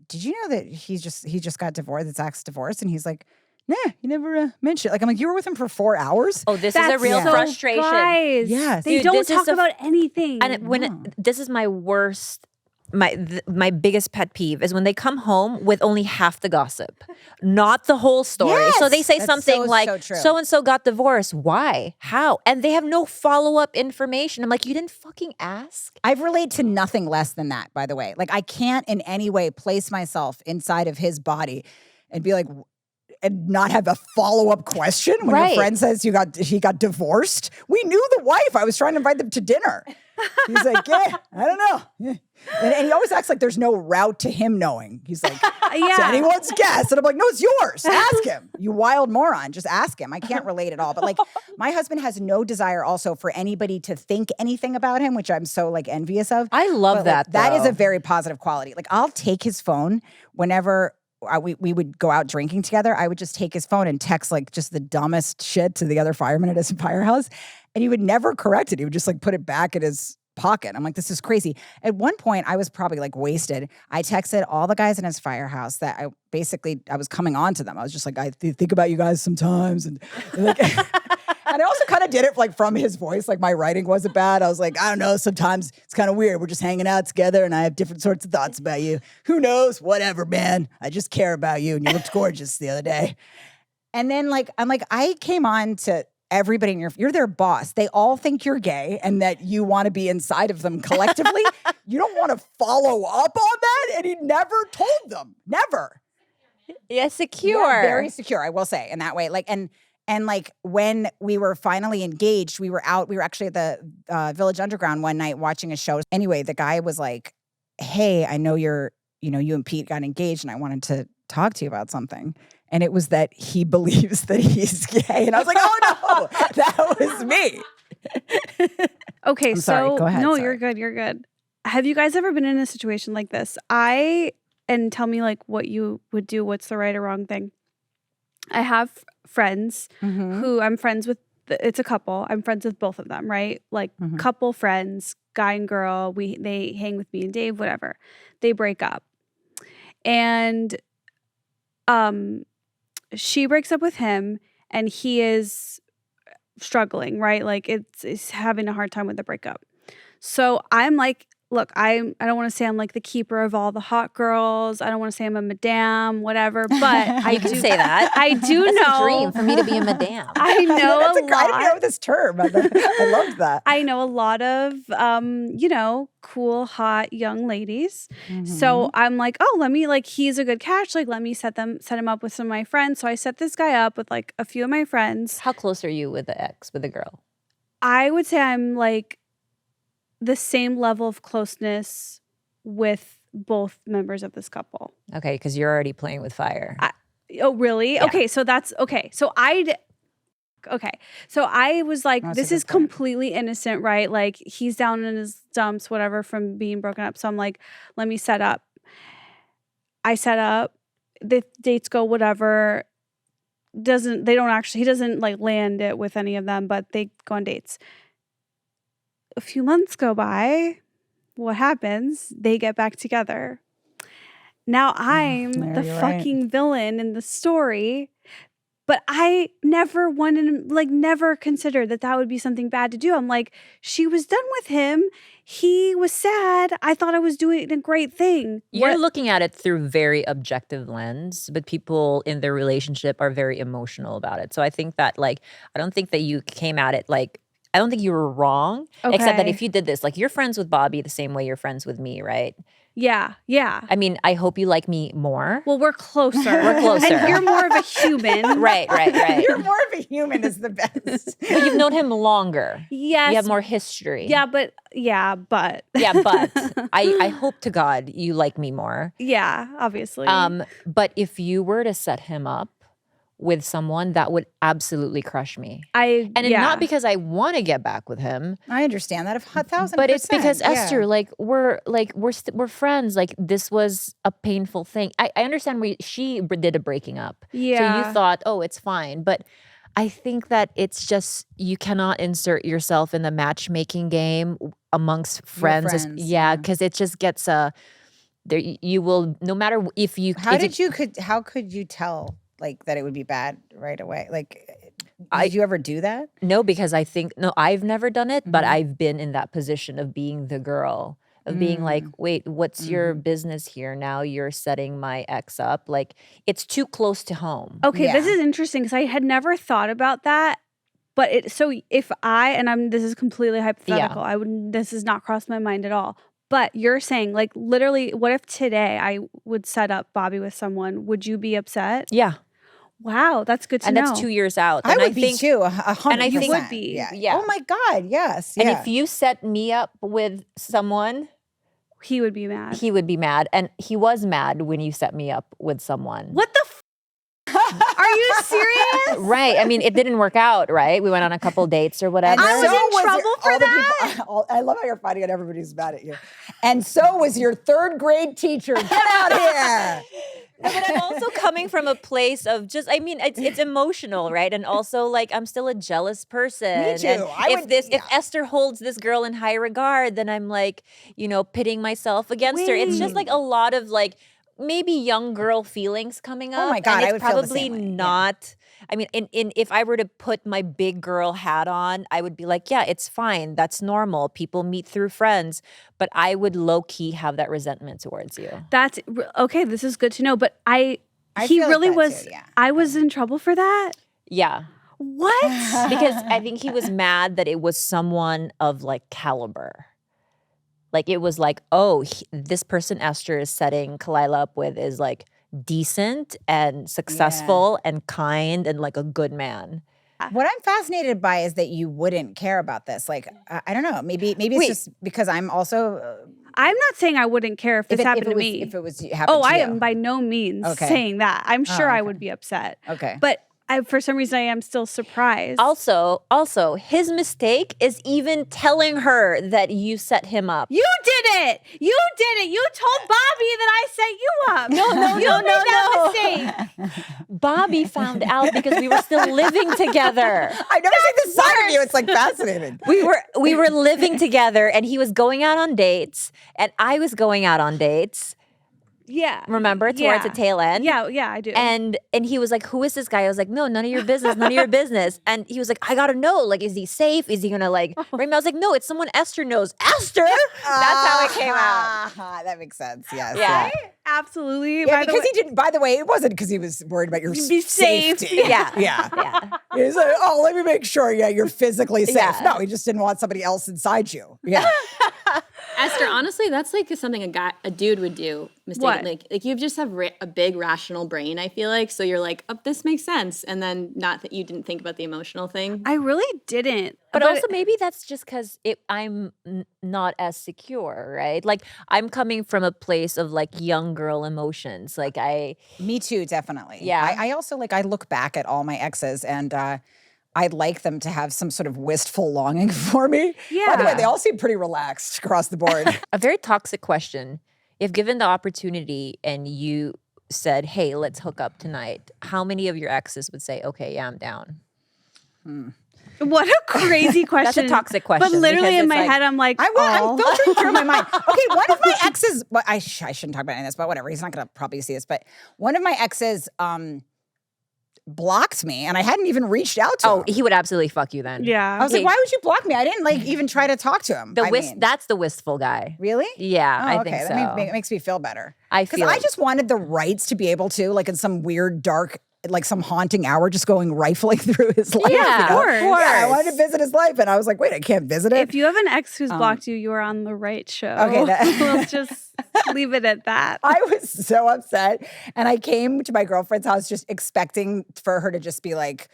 "Did you know that he just got divorced? It's Zach's divorce?" And he's like, "Nah, you never mentioned it." Like I'm like, "You were with him for 4 hours?" Oh, this is a real so frustration. Guys, Yes. they Dude, don't this is talk a- about anything. And this is my worst, my biggest pet peeve is when they come home with only half the gossip, not the whole story. So they Yes! say That's something like, so true. so and so got divorced. Why? How? And they have no follow-up information. I'm like, you didn't fucking ask? I've related to nothing less than that, by the way. Like I can't in any way place myself inside of his body and be like, and not have a follow-up question when your friend says he got divorced. We knew the wife. I was trying to invite them to dinner. He's like, yeah, I don't know. Yeah. And he always acts like there's no route to him knowing. He's like, it's anyone's guess. And I'm like, no, it's yours. Ask him. You wild moron. Just ask him. I can't relate at all. But like my husband has no desire also for anybody to think anything about him, which I'm so like envious of. I love But, that. Like, that is though. a very positive quality. Like I'll take his phone whenever we would go out drinking together. I would just take his phone and text like just the dumbest shit to the other firemen at his firehouse. And he would never correct it. He would just like put it back in his pocket. I'm like, this is crazy. At one point, I was probably like wasted. I texted all the guys in his firehouse that I was coming on to them. I was just like, I think about you guys sometimes. And like, and I also kind of did it like from his voice. Like my writing wasn't bad. I was like, I don't know. Sometimes it's kind of weird. We're just hanging out together and I have different sorts of thoughts about you. Who knows? Whatever, man. I just care about you. And you looked gorgeous the other day. And then like, I'm like, I came on to everybody in you're their boss. They all think you're gay and that you want to be inside of them collectively. You don't want to follow up on that. And he never told them. Never. Yeah, secure. Yeah, very secure, I will say, in that way. Like, and like when we were finally engaged, we were actually at the Village Underground one night watching a show. Anyway, the guy was like, hey, I know you and Pete got engaged and I wanted to talk to you about something. And it was that he believes that he's gay. And I was like, oh no, that was me. Okay, I'm sorry. Go ahead. No, Sorry. you're good. You're good. Have you guys ever been in a situation like this? And tell me like what you would do. What's the right or wrong thing? I have friends who I'm friends with. It's a couple. I'm friends with both of them, right? Like couple friends, guy and girl. They hang with me and Dave, whatever. They break up. And she breaks up with him and he is struggling, right? Like it's having a hard time with the breakup. So I'm like, look, I don't want to say I'm like the keeper of all the hot girls. I don't want to say I'm a madame, whatever, but I You can say that. I do That's know. a dream for me to be a madame. I know That's a lot. I didn't know this term. I loved that. I know a lot of, cool, hot young ladies. So I'm like, oh, let me he's a good catch. Like, let me set him up with some of my friends. So I set this guy up with like a few of my friends. How close are you with the girl? I would say I'm like the same level of closeness with both members of this couple. Okay, because you're already playing with fire. Oh, really? Yeah. Okay, so that's okay. So I was like, That's this a is good point. completely innocent, right? Like he's down in his dumps, whatever, from being broken up. So I'm like, let me set up. I set up, the dates go, whatever. He doesn't like land it with any of them, but they go on dates. A few months go by. What happens? They get back together. Now I'm the you're fucking villain in the story. But I never wanted, like, never considered that would be something bad to do. I'm like, she was done with him. He was sad. I thought I was doing a great thing. You're looking at it through very objective lens, but people in their relationship are very emotional about it. So I think that, like, I don't think that you came at it like, I don't think you were wrong, except that Okay. if you did this, like, you're friends with Bobby the same way you're friends with me, right? Yeah. I mean, I hope you like me more. Well, we're closer. We're closer. And you're more of a human. Right. You're more of a human is the best. But you've known him longer. Yes. You have more history. Yeah, but. Yeah, but I hope to God you like me more. Yeah, obviously. But if you were to set him up with someone, that would absolutely crush me. Not because I want to get back with him. I understand that 1,000%. But it's because yeah. Esther, we're friends. Like, this was a painful thing. I understand she did a breaking up. Yeah. So you thought, oh, it's fine. But I think that it's just, you cannot insert yourself in the matchmaking game amongst friends. Because it just gets you will, no matter if you. How could you tell like that it would be bad right away? Like, did you ever do that? No, because I've never done it, but I've been in that position of being the girl, of being like, wait, what's your business here? Now you're setting my ex up. Like, it's too close to home. Okay, this is interesting because I had never thought about that. But if this is completely hypothetical. This has not crossed my mind at all. But you're saying, like, literally, what if today I would set up Bobby with someone? Would you be upset? Yeah. Wow, that's good to know. And that's 2 years out. I would be too, 100%. And I think you would be. Yeah. Oh my God, yes. And yeah. if you set me up with someone, he would be mad. He would be mad. And he was mad when you set me up with someone. What the Are you serious? Right. I mean, it didn't work out, right? We went on a couple dates or whatever. I was in trouble for that? I love how you're fighting and everybody's mad at you. And so was your third grade teacher. Get out here. No, but I'm also coming from a place of just, I mean, it's emotional, right? And also, like, I'm still a jealous person. Me too. And if Esther holds this girl in high regard, then I'm like, pitting myself against her. It's just like a lot of like maybe young girl feelings coming up. Oh my God, and it's I would feel the probably same way. not. I mean, if I were to put my big girl hat on, I would be like, yeah, it's fine. That's normal. People meet through friends. But I would low-key have that resentment towards you. That's okay. This is good to know. But I he feel like really that was. too, yeah. I was in trouble for that. Yeah. What? Because I think he was mad that it was someone of like caliber. Like, it was like, oh, this person Esther is setting Khalyla up with is like decent and successful and kind and like a good man. What I'm fascinated by is that you wouldn't care about this. Like, I don't know. Maybe it's just because I'm also. I'm not saying I wouldn't care if this happened to me. If it was happened to I you. am by no means saying that. I'm sure I would be upset. Okay. But for some reason, I am still surprised. Also, his mistake is even telling her that you set him up. You did it. You did it. You told Bobby that I set you up. No. You made that mistake. Bobby found out because we were still living together. I've never seen this side of you. It's like fascinating. We were living together, and he was going out on dates, and I was going out on dates. Yeah. Remember, towards the tail end? Yeah, I do. And he was like, who is this guy? I was like, no, none of your business, none of your business. And he was like, I gotta know. Like, is he safe? Is he gonna like bring me? I was like, no, it's someone Esther knows. Esther? That's how it came out. That makes sense. Yes. Yeah. Absolutely. Yeah, because he didn't, by the way, it wasn't because he was worried about your Be safe. safety. Yeah. Yeah. He's like, oh, let me make sure, you're physically safe. Yeah. No, he just didn't want somebody else inside you. Yeah. Esther, honestly, that's like something a dude would do mistakenly. What? Like you just have a big rational brain, I feel like. So you're like, oh, this makes sense. And then not that you didn't think about the emotional thing. I really didn't. But also maybe that's just because I'm not as secure, right? Like, I'm coming from a place of like young girl emotions. Like Me too, definitely. Yeah. I also I look back at all my exes and I'd like them to have some sort of wistful longing for me. Yeah. By the way, they all seem pretty relaxed across the board. A very toxic question. If given the opportunity and you said, hey, let's hook up tonight, how many of your exes would say, okay, yeah, I'm down? What a crazy question. That's a toxic question. But literally because in it's my like- head, I'm like, I'm filtering through my mind. Okay, one of my exes, well, I shouldn't talk about any of this, but whatever. He's not going to probably see this. But one of my exes blocked me and I hadn't even reached out to him. He would absolutely fuck you then. Yeah. I was like, why would you block me? I didn't like even try to talk to him. That's the wistful guy. Really? Yeah, I think so. That makes me feel better. Because I just wanted the rights to be able to, like in some weird dark, like some haunting hour, just going rifling through his life. Yeah, of course. Yeah, I wanted to visit his life, and I was like, wait, I can't visit it. If you have an ex who's blocked you, you are on the right show. Okay, we'll just leave it at that. I was so upset, and I came to my girlfriend's house just expecting for her to just be like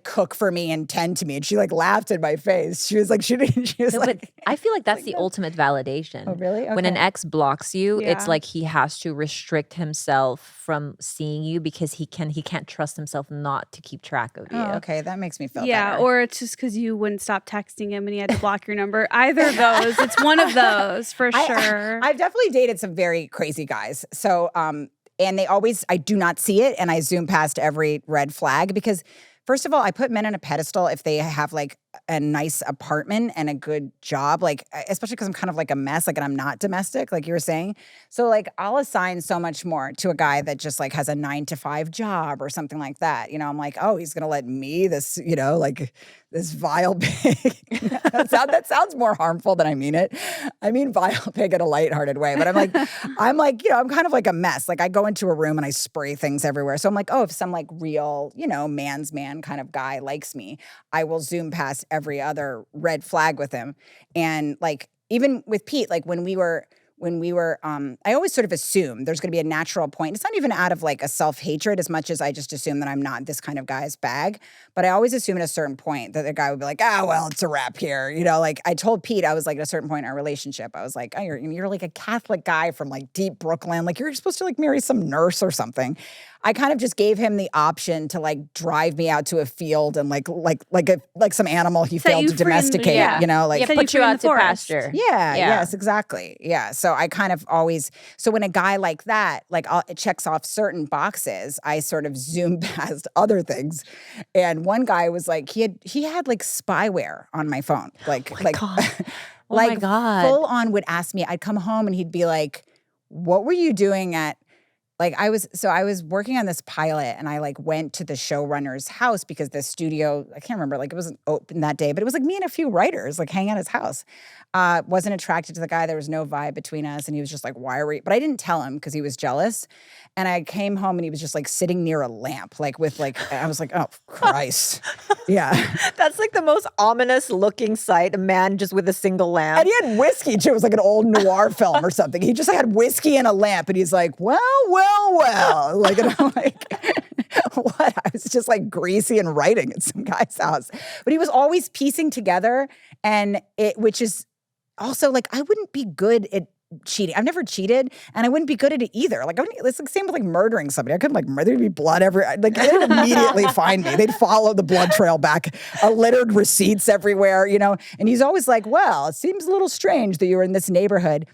cook for me and tend to me, and she like laughed in my face. She was like, but I feel like that's the ultimate validation. Oh, really? When an Okay. ex blocks you, it's Yeah. like he has to restrict himself from seeing you because he can't trust himself not to keep track of you. Oh, okay, that makes me feel Yeah, better. or it's just because you wouldn't stop texting him and he had to block your number. Either of those. It's one of those for sure. I've definitely dated some very crazy guys. So, and I do not see it, and I zoom past every red flag because, first of all, I put men on a pedestal if they have like a nice apartment and a good job, like especially because I'm kind of like a mess, like, and I'm not domestic, like you were saying. So like I'll assign so much more to a guy that just like has a 9-to-5 job or something like that. I'm like, oh, he's gonna let me, this, like this vile pig. that sounds more harmful than I mean it. I mean vile pig in a lighthearted way, but I'm like, I'm kind of like a mess. Like I go into a room and I spray things everywhere. So I'm like, oh, if some like real, man's man kind of guy likes me, I will zoom past every other red flag with him. And like even with Pete, like when we were I always sort of assume there's going to be a natural point. It's not even out of like a self-hatred as much as I just assume that I'm not this kind of guy's bag. But I always assume at a certain point that the guy would be like, well, it's a wrap here. Like I told Pete, I was like at a certain point in our relationship, I was like, oh, you're like a Catholic guy from like deep Brooklyn. Like you're supposed to like marry some nurse or something. I kind of just gave him the option to like drive me out to a field and like some animal he Set failed you to free in the- domesticate, yeah. like Set put free you in out the to forest. pasture. yeah, Yeah. yes, exactly. Yeah. So I kind of always, so when a guy like that, like it checks off certain boxes, I sort of zoom past other things. And one guy was like, he had like spyware on my phone. Like, God. Oh like my God. full on would ask me, I'd come home and he'd be like, what were you doing at, like I was working on this pilot and I like went to the showrunner's house because the studio, I can't remember, like it wasn't open that day, but it was like me and a few writers like hanging at his house. Wasn't attracted to the guy. There was no vibe between us. And he was just like, why are we, but I didn't tell him because he was jealous. And I came home and he was just like sitting near a lamp, like with like, I was like, oh Christ. Yeah. That's like the most ominous looking sight, a man just with a single lamp. And he had whiskey too. It was like an old noir film or something. He just had whiskey and a lamp and he's like, well. Like, and I'm like, what? I was just like greasy and writing at some guy's house. But he was always piecing together which is also like, I wouldn't be good at cheating. I've never cheated and I wouldn't be good at it either. Like it's like same with like murdering somebody. I couldn't like there'd be blood like they'd immediately find me. They'd follow the blood trail back, littered receipts everywhere, and he's always like, well, it seems a little strange that you were in this neighborhood.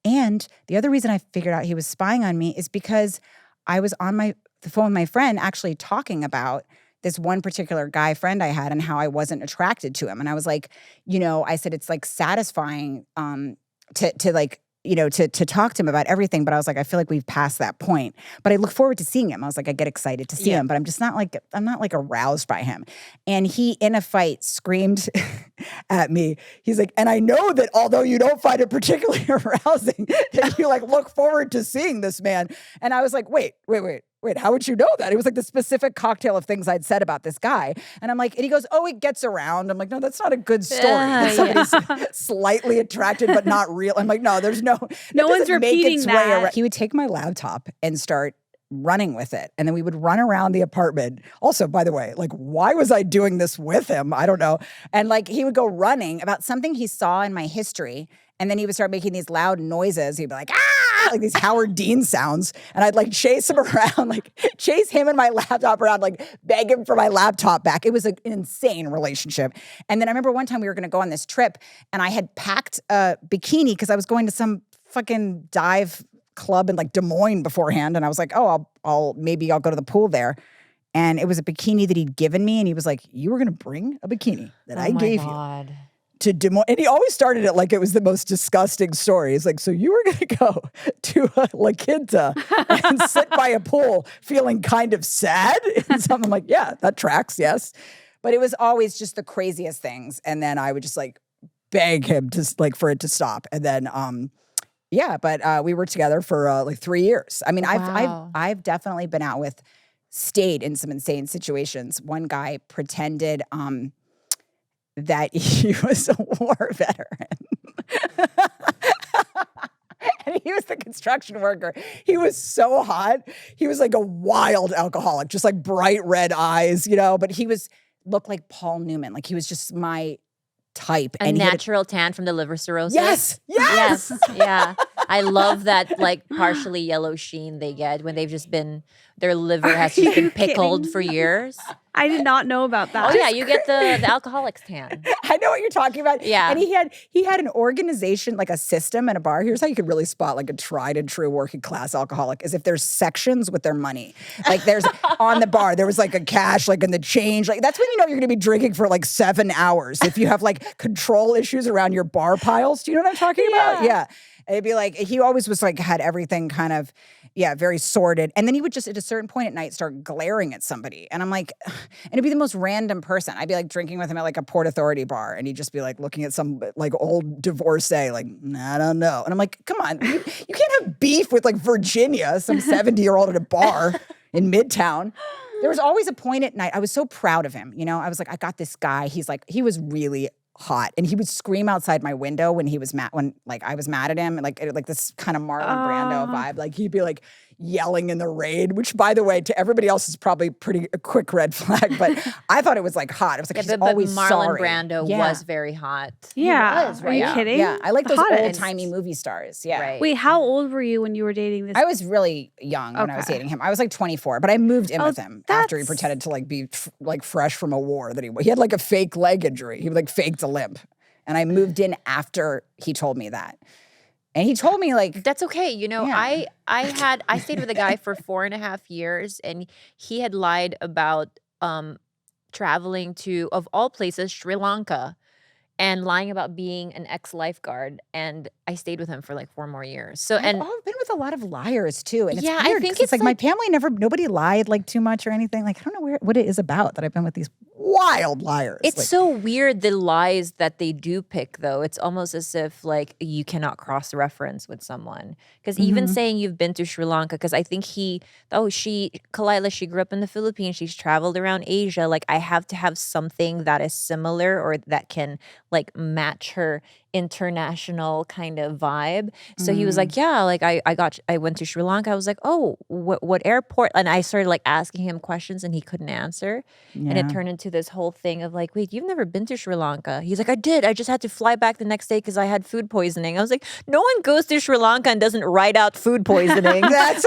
And the other reason I figured out he was spying on me is because I was on the phone with my friend actually talking about this one particular guy friend I had and how I wasn't attracted to him. And I was like, I said, it's like satisfying to like, to talk to him about everything. But I was like, I feel like we've passed that point. But I look forward to seeing him. I was like, I get excited to see him, but I'm just not like, I'm not like aroused by him. And he, in a fight, screamed at me. He's like, and I know that although you don't find it particularly arousing, that you like look forward to seeing this man. And I was like, wait, how would you know that? It was like the specific cocktail of things I'd said about this guy. And I'm like, and he goes, oh, it gets around. I'm like, no, that's not a good story. That somebody's slightly attracted, but not real. I'm like, no, there's no one's repeating that. He would take my laptop and start running with it. And then we would run around the apartment. Also, by the way, like, why was I doing this with him? I don't know. And like, he would go running about something he saw in my history. And then he would start making these loud noises. He'd be like, like these Howard Dean sounds. And I'd like chase him around, like chase him and my laptop around, like beg him for my laptop back. It was an insane relationship. And then I remember one time we were going to go on this trip and I had packed a bikini because I was going to some fucking dive club in like Des Moines beforehand. And I was like, oh, I'll go to the pool there. And it was a bikini that he'd given me. And he was like, you were going to bring a bikini that I gave you to Des Moines. And he always started it like it was the most disgusting story. He's like, so you were going to go to La Quinta and sit by a pool feeling kind of sad? And so I'm like, yeah, that tracks, yes. But it was always just the craziest things. And then I would just like beg him to like for it to stop. And then, but we were together for like 3 years. I mean, Wow. I've definitely been out with, stayed in some insane situations. One guy pretended that he was a war veteran. And he was the construction worker. He was so hot. He was like a wild alcoholic, just like bright red eyes, but he looked like Paul Newman. Like he was just my type. A and natural tan from the liver cirrhosis. Yes. Yeah. I love that like partially yellow sheen they get when they've just been, their liver has just been pickled for years. I did not know about that. Oh yeah, you get the alcoholics tan. I know what you're talking about. Yeah. And he had an organization, like a system and a bar. Here's how you could really spot like a tried and true working class alcoholic is if there's sections with their money. Like there's on the bar, there was like a cash, like in the change. Like that's when you know you're gonna be drinking for like 7 hours. If you have like control issues around your bar piles. Do you know what I'm talking about? Yeah. It'd be like, he always was like, had everything kind of, very sorted. And then he would just at a certain point at night start glaring at somebody. And I'm like, and it'd be the most random person. I'd be like drinking with him at like a Port Authority bar. And he'd just be like looking at some like old divorcee, like, I don't know. And I'm like, come on, you can't have beef with like Virginia, some 70-year-old at a bar in Midtown. There was always a point at night. I was so proud of him. I was like, I got this guy. He's like, he was really hot, and he would scream outside my window when he was mad, when like I was mad at him, and like this kind of Marlon Brando vibe. Like he'd be like yelling in the rain, which by the way to everybody else is probably pretty a quick red flag, but I thought it was like hot. It was like he's always Marlon sorry. Brando was very hot. Yeah, Was, are you kidding? Yeah, I like those Hottest. old-timey movie stars. Yeah. Right. Wait, how old were you when you were dating this? I was really young when I was dating him. I was like 24, but I moved in with him after he that's- pretended to like be like fresh from a war that he had like a fake leg injury. He like faked a limp. And I moved in after he told me that. And he told me like That's okay. I stayed with a guy for 4.5 years, and he had lied about traveling to, of all places, Sri Lanka, and lying about being an ex-lifeguard. And I stayed with him for like 4 more years. So I've been with a lot of liars too. And it's Yeah, I weird, think 'cause it's like my like- family nobody lied like too much or anything. Like I don't know what it is about that I've been with these wild liars. it's like, so weird the lies that they do pick, though. It's almost as if like you cannot cross-reference with someone. Because even saying you've been to Sri Lanka, because I think Khalyla, she grew up in the Philippines. She's traveled around Asia. Like I have to have something that is similar or that can like match her international kind of vibe. So he was like, yeah, like I went to Sri Lanka. I was like, oh, what airport? And I started like asking him questions and he couldn't answer. And it turned into this whole thing of like, wait, you've never been to Sri Lanka? He's like, I did. I just had to fly back the next day because I had food poisoning. I was like, no one goes to Sri Lanka and doesn't write out food poisoning. that's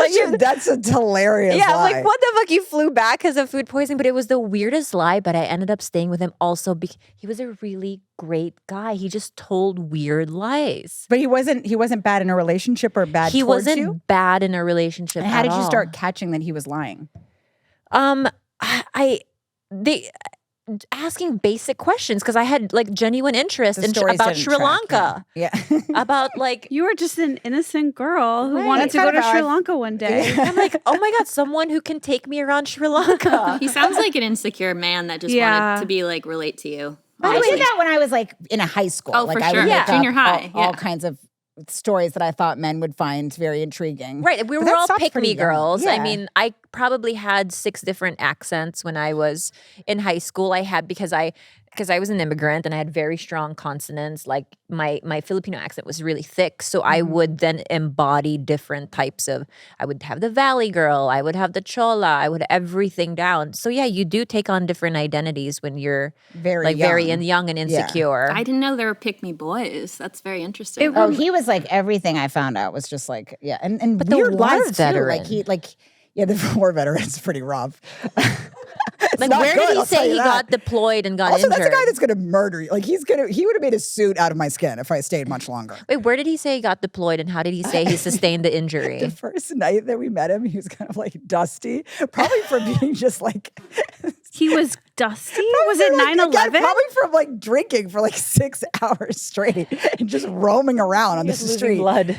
a hilarious Yeah, lie. like what the fuck? You flew back because of food poisoning, but it was the weirdest lie. But I ended up staying with him also because he was a really great guy. He just told weird lies. But he wasn't bad in a relationship or bad He towards wasn't you? bad in a relationship. And how at did you all. start catching that he was lying? They asking basic questions because I had like genuine interest The in stories about didn't Sri track, Lanka. Yeah. about like You were just an innocent girl who Right. wanted That's to go kind to of how Sri I- Lanka one day. I'm like, oh my god, someone who can take me around Sri Lanka. He sounds like an insecure man that just Yeah. wanted to be like relate to you. I honestly. did that when I was like in a high school. Oh, like for I sure. would Yeah. make Junior up high, all yeah. kinds of stories that I thought men would find very intriguing. Right, we But were that all stopped pick pretty me young. girls. I Yeah. mean, I probably had 6 different accents when I was in high school. I had because I was an immigrant and I had very strong consonants. Like my Filipino accent was really thick, so I would then embody different types of. I would have the Valley Girl, I would have the Chola, I would have everything down. So yeah, you do take on different identities when you're Very very young. young and insecure. I didn't know there were pick me boys. That's very interesting. Oh, he was like everything I found out was just like and But the weird war lies veteran. too. The war veteran's pretty rough. It's Like not where good, did he I'll tell say you he that. got deployed and got Also, injured? that's a guy that's gonna murder you. Like he would have made a suit out of my skin if I stayed much longer. Wait, where did he say he got deployed and how did he say he sustained the injury? The first night that we met him, he was kind of like dusty, probably for being just like He was dusty? Was it Like, 9/11? again, probably from like drinking for like 6 hours straight and just roaming around on the He was losing street. blood.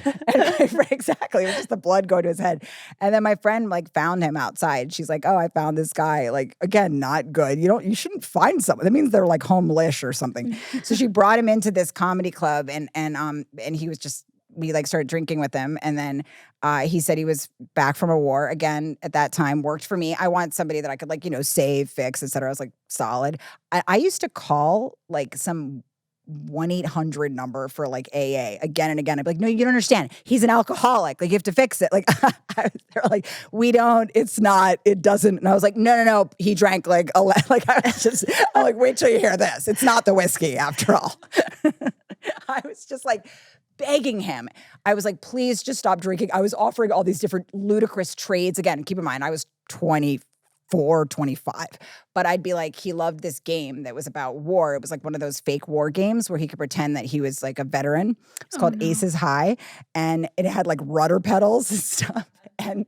Exactly. It was just the blood going to his head. And then my friend like found him outside. She's like, oh, I found this guy. Like, again, not good. You shouldn't find someone. That means they're like homeless or something. So she brought him into this comedy club and he was just, we like started drinking with him. And then he said he was back from a war again at that time, worked for me. I want somebody that I could like, save, fix, etc. I was like, solid. I used to call like some 1-800 number for like AA again and again. I'd be like, no, you don't understand. He's an alcoholic. Like, you have to fix it. Like, they're like, it doesn't. And I was like, no. He drank like, I'm like, wait till you hear this. It's not the whiskey after all. I was just like begging him. I was like, please just stop drinking. I was offering all these different ludicrous trades. Again, keep in mind, I was 24, 25. But I'd be like, he loved this game that was about war. It was like one of those fake war games where he could pretend that he was like a veteran. It's called Aces High. And it had like rudder pedals and stuff. And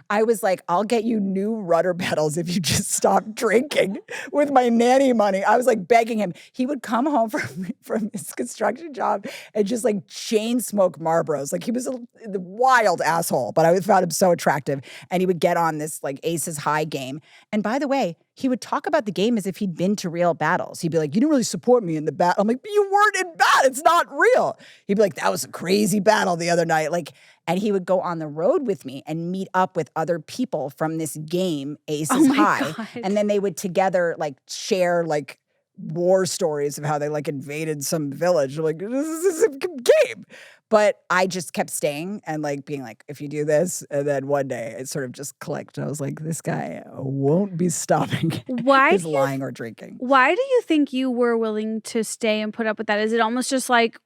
I was like, I'll get you new rudder pedals if you just stop drinking with my nanny money. I was like begging him. He would come home from his construction job and just like chain smoke Marlboros. Like, he was the wild asshole, but I found him so attractive. And he would get on this like Aces High game. And by the way, he would talk about the game as if he'd been to real battles. He'd be like, you didn't really support me in the battle. I'm like, but you weren't in battle. It's not real. He'd be like, that was a crazy battle the other night. Like, and he would go on the road with me and meet up with other people from this game, Aces High. God. And then they would together like share like war stories of how they like invaded some village. I'm like, this is a game. But I just kept staying and like being like, if you do this, and then one day it sort of just clicked. I was like, this guy won't be stopping his lying or drinking. Why do you think you were willing to stay and put up with that? Is it almost just like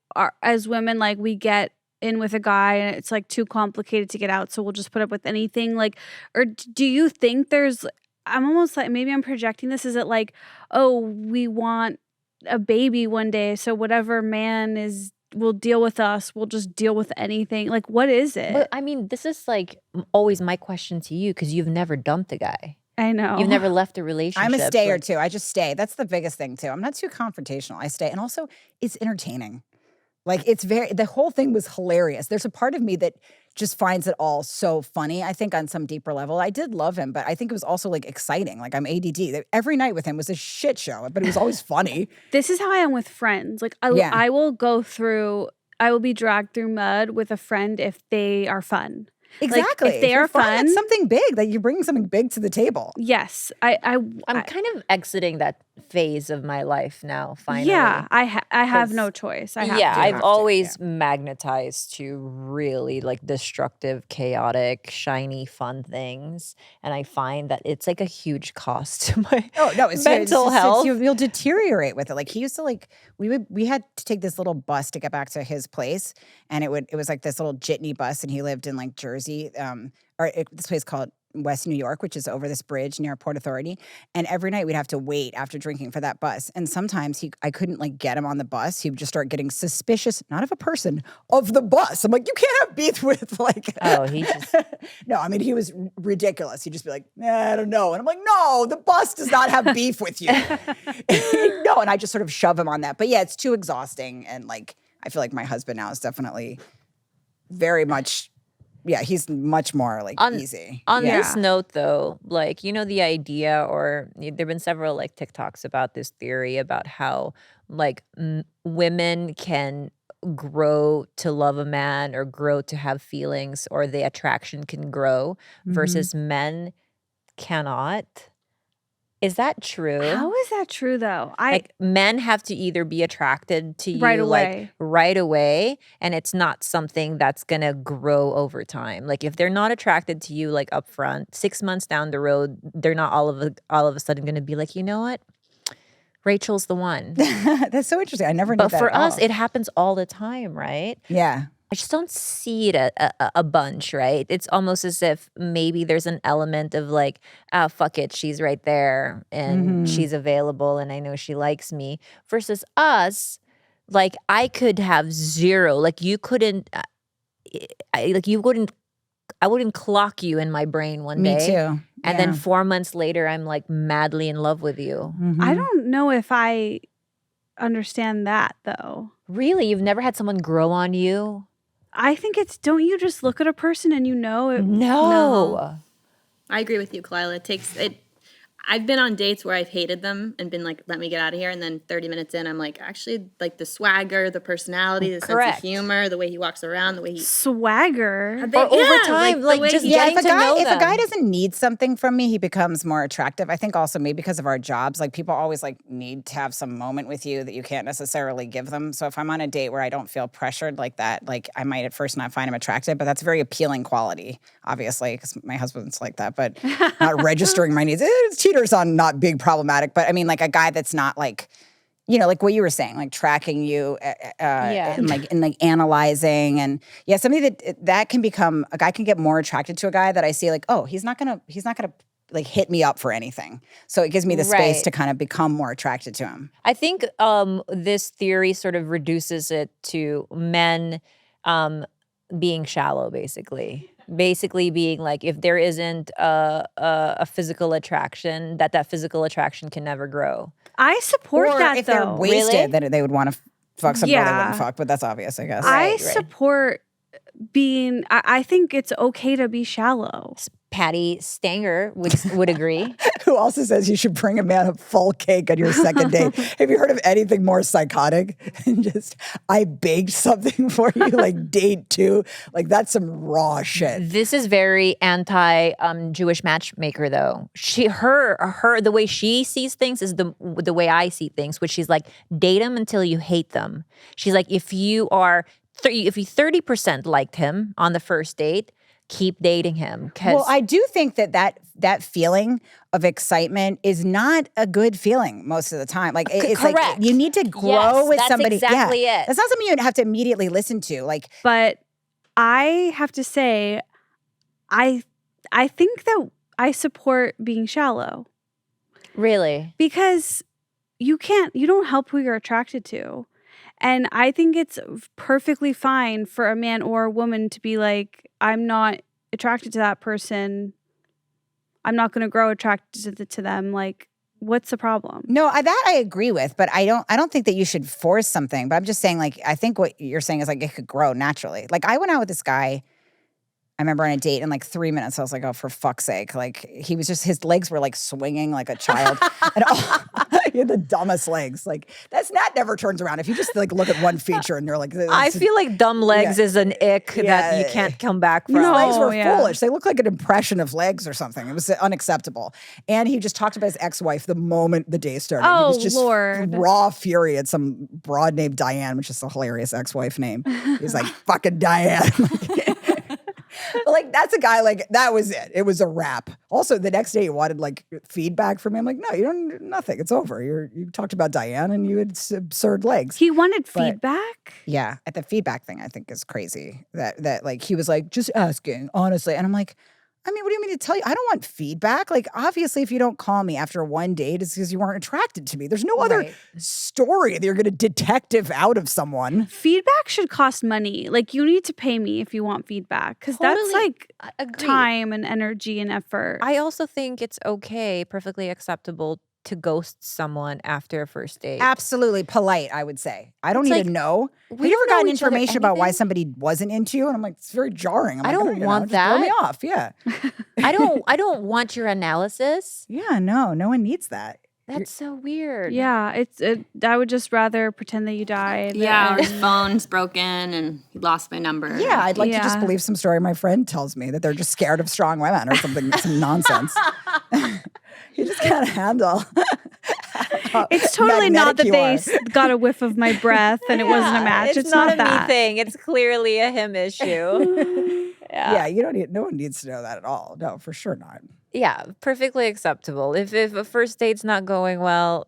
as women, like we get in with a guy and it's like too complicated to get out, so we'll just put up with anything? Like, or do you think I'm almost like, maybe I'm projecting this. Is it like, oh, we want a baby one day, so whatever man will deal with us, we'll just deal with anything? Like, what is it? But I mean, this is like always my question to you, because you've never dumped a guy. I know. You've never left a relationship. I'm a stayer too. I just stay. That's the biggest thing too. I'm not too confrontational. I stay. And also, it's entertaining. Like, the whole thing was hilarious. There's a part of me that just finds it all so funny. I think on some deeper level, I did love him, but I think it was also like exciting. Like, I'm ADD. Every night with him was a shit show, but it was always funny. This is how I am with friends. Like, I will be dragged through mud with a friend if they are fun. Exactly. Like, if they are fun, that's something big, that you're bringing something big to the table. Yes. I'm kind of exiting that phase of my life now, finally. Yeah, I have no choice. I've always magnetized to really like destructive, chaotic, shiny, fun things, and I find that it's like a huge cost to my mental health. You'll deteriorate with it. Like, he used to like, we had to take this little bus to get back to his place, and it was like this little jitney bus, and he lived in like Jersey, this place called West New York, which is over this bridge near Port Authority. And every night we'd have to wait after drinking for that bus. And sometimes I couldn't like get him on the bus. He would just start getting suspicious, not of a person, of the bus. I'm like, you can't have beef with like. Oh, he just. No, I mean, he was ridiculous. He'd just be like, I don't know. And I'm like, no, the bus does not have beef with you. No, and I just sort of shove him on that. But yeah, it's too exhausting. And like, I feel like my husband now is definitely very much. Yeah, he's much more like easy. On this note, though, like, the idea, or there've been several like TikToks about this theory about how like women can grow to love a man or grow to have feelings, or the attraction can grow versus men cannot. Is that true? How is that true, though? Like, men have to either be attracted to you right away. like right away, and it's not something that's gonna grow over time. Like, if they're not attracted to you like up front, 6 months down the road, they're not all of a sudden gonna be like, you know what? Rachel's the one. That's so interesting. I never knew that. But for us, it happens all the time, right? Yeah. I just don't see it a bunch, right? It's almost as if maybe there's an element of like, fuck it, she's right there and she's available and I know she likes me. Versus us, like, I could have zero, like you couldn't clock you in my brain one Me day. too. And then 4 months later, I'm like madly in love with you. I don't know if I understand that though. Really? You've never had someone grow on you? I think don't you just look at a person and you know it? No. I agree with you, Khalyla. I've been on dates where I've hated them and been like, let me get out of here. And then 30 minutes in, I'm like, actually, like the swagger, the personality, the sense of humor, the way he walks around, the way he... Swagger? Or over time, like just getting to know them. If a guy doesn't need something from me, he becomes more attractive. I think also maybe because of our jobs, like people always like need to have some moment with you that you can't necessarily give them. So if I'm on a date where I don't feel pressured like that, like I might at first not find him attractive, but that's a very appealing quality, obviously, because my husband's like that, but not registering my needs. Cheaters on not being problematic, but I mean like a guy that's not like, you know, like what you were saying, like tracking you and like analyzing and something that can become, a guy can get more attracted to a guy that I see like, oh, he's not gonna like hit me up for anything. So it gives me the space to kind of become more attracted to him. I think this theory sort of reduces it to men being shallow, basically being like, if there isn't a physical attraction, that physical attraction can never grow. I support or that if though. they're wasted, then they would want to fuck somebody they wouldn't fuck, but that's obvious, I guess. I support being, I think it's okay to be shallow. Patty Stanger would agree. Who also says you should bring a man a full cake on your second date. Have you heard of anything more psychotic? And just, I baked something for you, like date 2. Like that's some raw shit. This is very anti-Jewish matchmaker though. Her the way she sees things is the way I see things, which she's like, date them until you hate them. She's like, if you 30% liked him on the first date, keep dating him. Well, I do think that feeling of excitement is not a good feeling most of the time. Like it's correct. Like you need to grow with somebody. That's exactly it. That's not something you have to immediately listen to. Like, but I have to say, I think that I support being shallow. Really? Because you don't help who you're attracted to. And I think it's perfectly fine for a man or a woman to be like, I'm not attracted to that person. I'm not going to grow attracted to them. Like, what's the problem? No, that I agree with, but I don't think that you should force something. But I'm just saying, like, I think what you're saying is like it could grow naturally. Like I went out with this guy, I remember on a date in like 3 minutes, I was like, oh, for fuck's sake. Like he was just, his legs were like swinging like a child. And he had the dumbest legs. Like that never turns around. If you just like look at one feature and they're like, I feel like dumb legs is an ick that you can't come back from. His legs were foolish. They looked like an impression of legs or something. It was unacceptable. And he just talked about his ex-wife the moment the day started. Oh, he was just Lord. Raw fury at some broad named Diane, which is a hilarious ex-wife name. He's like, fucking Diane. But like that's a guy like that was it. It was a wrap. Also, the next day he wanted like feedback from me. I'm like, no, you don't. Nothing. It's over. You talked about Diane and you had absurd legs. He wanted feedback. Yeah, at the feedback thing, I think is crazy. That like he was like just asking honestly, and I'm like, I mean, what do you mean to tell you? I don't want feedback. Like, obviously, if you don't call me after one date, it's because you weren't attracted to me. There's no other story that you're going to detective out of someone. Feedback should cost money. Like, you need to pay me if you want feedback. Because that's like time and energy and effort. I also think it's okay, perfectly acceptable to ghost someone after a first date. Absolutely polite, I would say. I don't need to know. Have you ever gotten information about why somebody wasn't into you? And I'm like, it's very jarring. I'm I don't want that. Throw me off. Yeah. I don't want your analysis. Yeah, no one needs that. That's so weird. Yeah, I would just rather pretend that you died. Yeah, or his phone's broken and he lost my number. Yeah, I'd like to just believe some story my friend tells me that they're just scared of strong women or something, some nonsense. You just can't handle. It's totally not that they got a whiff of my breath and it wasn't a match. It's not a that me thing. It's clearly a him issue. Yeah, no one needs to know that at all. No, for sure not. Yeah, perfectly acceptable. If a first date's not going well,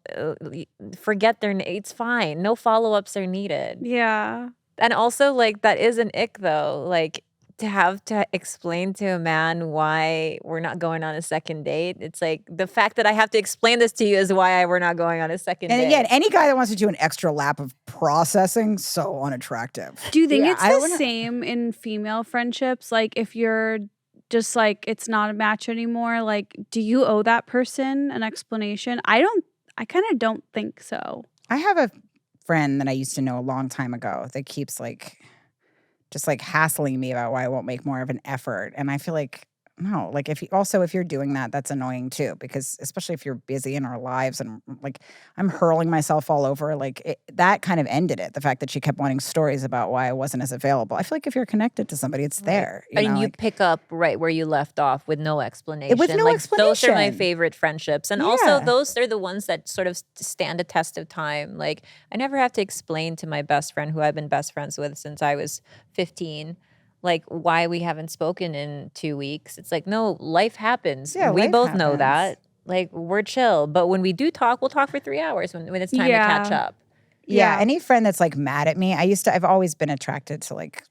forget it's fine. No follow-ups are needed. Yeah. And also, like, that is an ick, though. Like, to have to explain to a man why we're not going on a second date. It's like the fact that I have to explain this to you is why we're not going on a second date. And again, any guy that wants to do an extra lap of processing, so unattractive. Do you think it's the same in female friendships? Like if you're just like it's not a match anymore, like do you owe that person an explanation? I kind of don't think so. I have a friend that I used to know a long time ago that keeps like just like hassling me about why I won't make more of an effort. And I feel like, no, like if you're doing that, that's annoying too, because especially if you're busy in our lives and like I'm hurling myself all over, like that kind of ended it. The fact that she kept wanting stories about why I wasn't as available. I feel like if you're connected to somebody, it's there. And you pick up right where you left off with no explanation. Those are my favorite friendships. And also those are the ones that sort of stand a test of time. Like I never have to explain to my best friend who I've been best friends with since I was 15 like why we haven't spoken in 2 weeks. It's like, no, life happens. Yeah, we both know that. Like we're chill. But when we do talk, we'll talk for 3 hours when it's time to catch up. Yeah. Any friend that's like mad at me, I've always been attracted to like,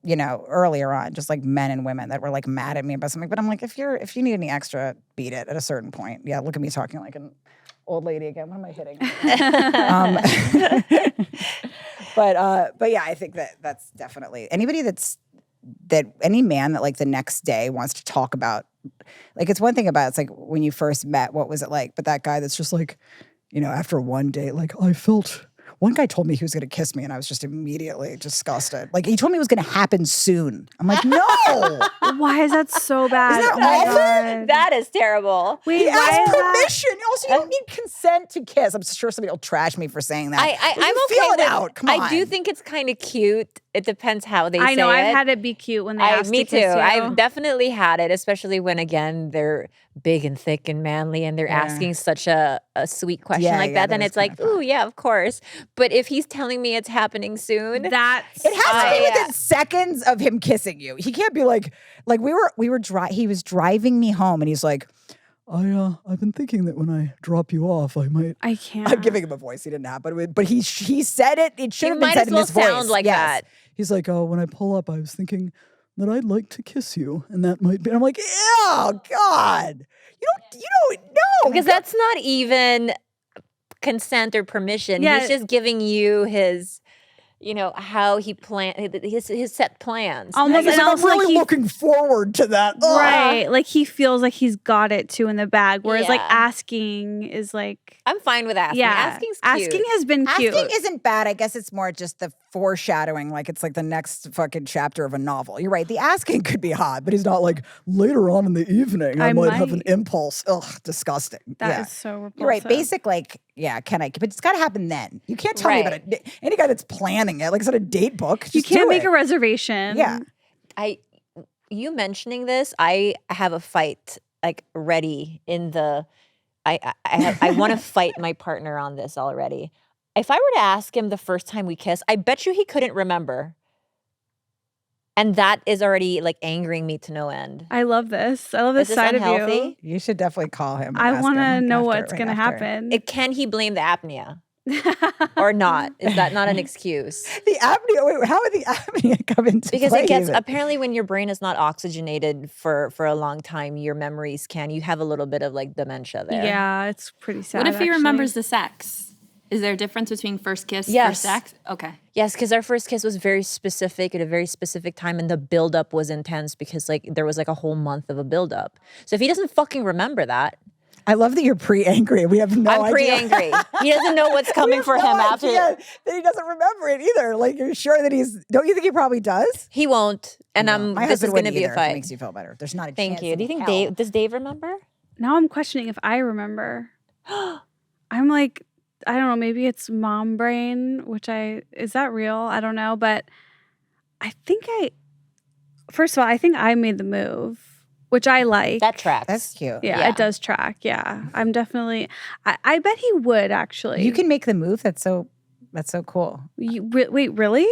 earlier on, just like men and women that were like mad at me about something. But I'm like, if you need any extra, beat it at a certain point. Yeah, look at me talking like an old lady again. What am I hitting? But yeah, I think that's definitely anybody any man that like the next day wants to talk about, like it's one thing about it's like when you first met, what was it like? But that guy that's just like, after one date, like I felt. One guy told me he was going to kiss me, and I was just immediately disgusted. Like, he told me it was going to happen soon. I'm like, no! Why is that so bad? Isn't that awful? That is terrible. Wait, he asked permission. Also, you don't need consent to kiss. I'm sure somebody will trash me for saying that. I'm okay feel with it out. Come on. I do think it's kind of cute. It depends how they say it. I know. I've had it be cute when they ask me to kiss too. you. I've definitely had it, especially when, again, they're big and thick and manly and they're asking such a sweet question like that. Then it's like, ooh, yeah, of course. But if he's telling me it's happening soon, it has to be within seconds of him kissing you. He can't be like he was driving me home and he's like, I've been thinking that when I drop you off, I can't. I'm giving him a voice he didn't have, but he said it. It should have been said in his voice. Sound like that. He's like, when I pull up, I was thinking that I'd like to kiss you, and that might be. And I'm like, oh God, you don't know because that's not even consent or permission. Yeah. He's just giving you his. How he planned his set plans. Almost, and I'm really looking forward to that. Right. Like he feels like he's got it too in the bag. Whereas like asking is like I'm fine with asking. Yeah. Asking's cute. Asking has been cute. Asking isn't bad. I guess it's more just the foreshadowing, like it's like the next fucking chapter of a novel. You're right. The asking could be hot, but he's not like later on in the evening I might have an impulse. Ugh, disgusting. That is so repulsive. You're right. Basic like, but it's got to happen then. You can't tell me about any guy that's planning it. Like it's not a date book. Just you can't make a reservation. Yeah. You mentioning this, I have a fight like ready in the. I want to fight my partner on this already. If I were to ask him the first time we kissed, I bet you he couldn't remember. And that is already like angering me to no end. I love this. I love this side of you. You should definitely call him. I want to know what's going to happen. Can he blame the apnea? Or not? Is that not an excuse? The apnea. Wait, how would the apnea come into play? Because it gets apparently when your brain is not oxygenated for a long time, your memories you have a little bit of like dementia there. Yeah, it's pretty sad. What if he remembers the sex? Is there a difference between first kiss first sex? Okay. Yes, because our first kiss was very specific at a very specific time, and the buildup was intense because like there was like a whole month of a buildup. So if he doesn't fucking remember that. I love that you're pre-angry. We have no idea. I'm pre-angry. He doesn't know what's coming for him after. That he doesn't remember it either. Like you're sure that don't you think he probably does? He won't. And this is going to be a fight. It makes you feel better. There's not a Thank chance. you. Do you think does Dave remember? Now I'm questioning if I remember. I'm like, I don't know, maybe it's mom brain, is that real? I don't know. But first of all, I think I made the move. Which I like. That tracks. That's cute. Yeah, it does track. Yeah. I'm definitely, I bet he would actually. You can make the move. That's so cool. Wait, really?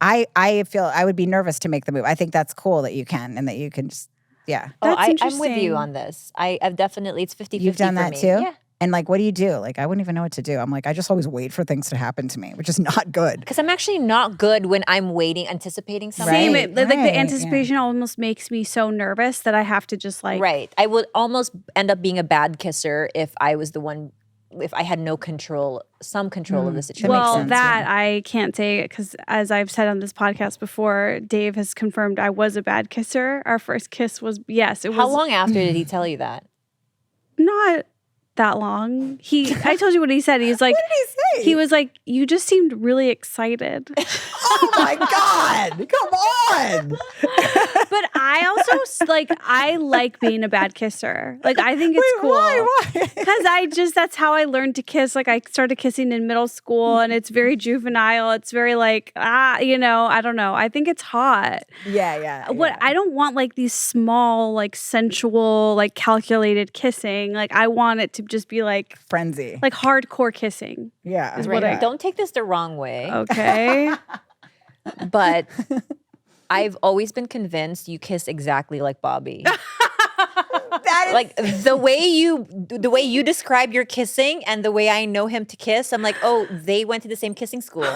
I feel I would be nervous to make the move. I think that's cool that you can and that you can just, I'm with you on this. I've definitely, it's 50-50 You've done for that me. too? Yeah. And like, what do you do? Like, I wouldn't even know what to do. I'm like, I just always wait for things to happen to me, which is not good. Because I'm actually not good when I'm waiting, anticipating something. Same. Right, Like the right, anticipation almost makes me so nervous that I have to just like. Right. I would almost end up being a bad kisser if I was the one, if I had no control, some control of the situation. Well, sense, that I can't say because as I've said on this podcast before, Dave has confirmed I was a bad kisser. Our first kiss was, yes, it was. How long after did he tell you that? Not that long. I told you what he said. He's like, What did he say? he was like, you just seemed really excited. Oh my God. Come on. But I also I like being a bad kisser. Like I think it's cool. Why? Because that's how I learned to kiss. Like I started kissing in middle school and it's very juvenile. It's very like, I don't know. I think it's hot. Yeah. I don't want like these small, like sensual, like calculated kissing. Like I want it to just be like Frenzy. like hardcore kissing. Yeah. is Right. what I- Don't take this the wrong way, Okay. but I've always been convinced you kiss exactly like Bobby. That is Like the way you describe your kissing and the way I know him to kiss, I'm like, oh, they went to the same kissing school.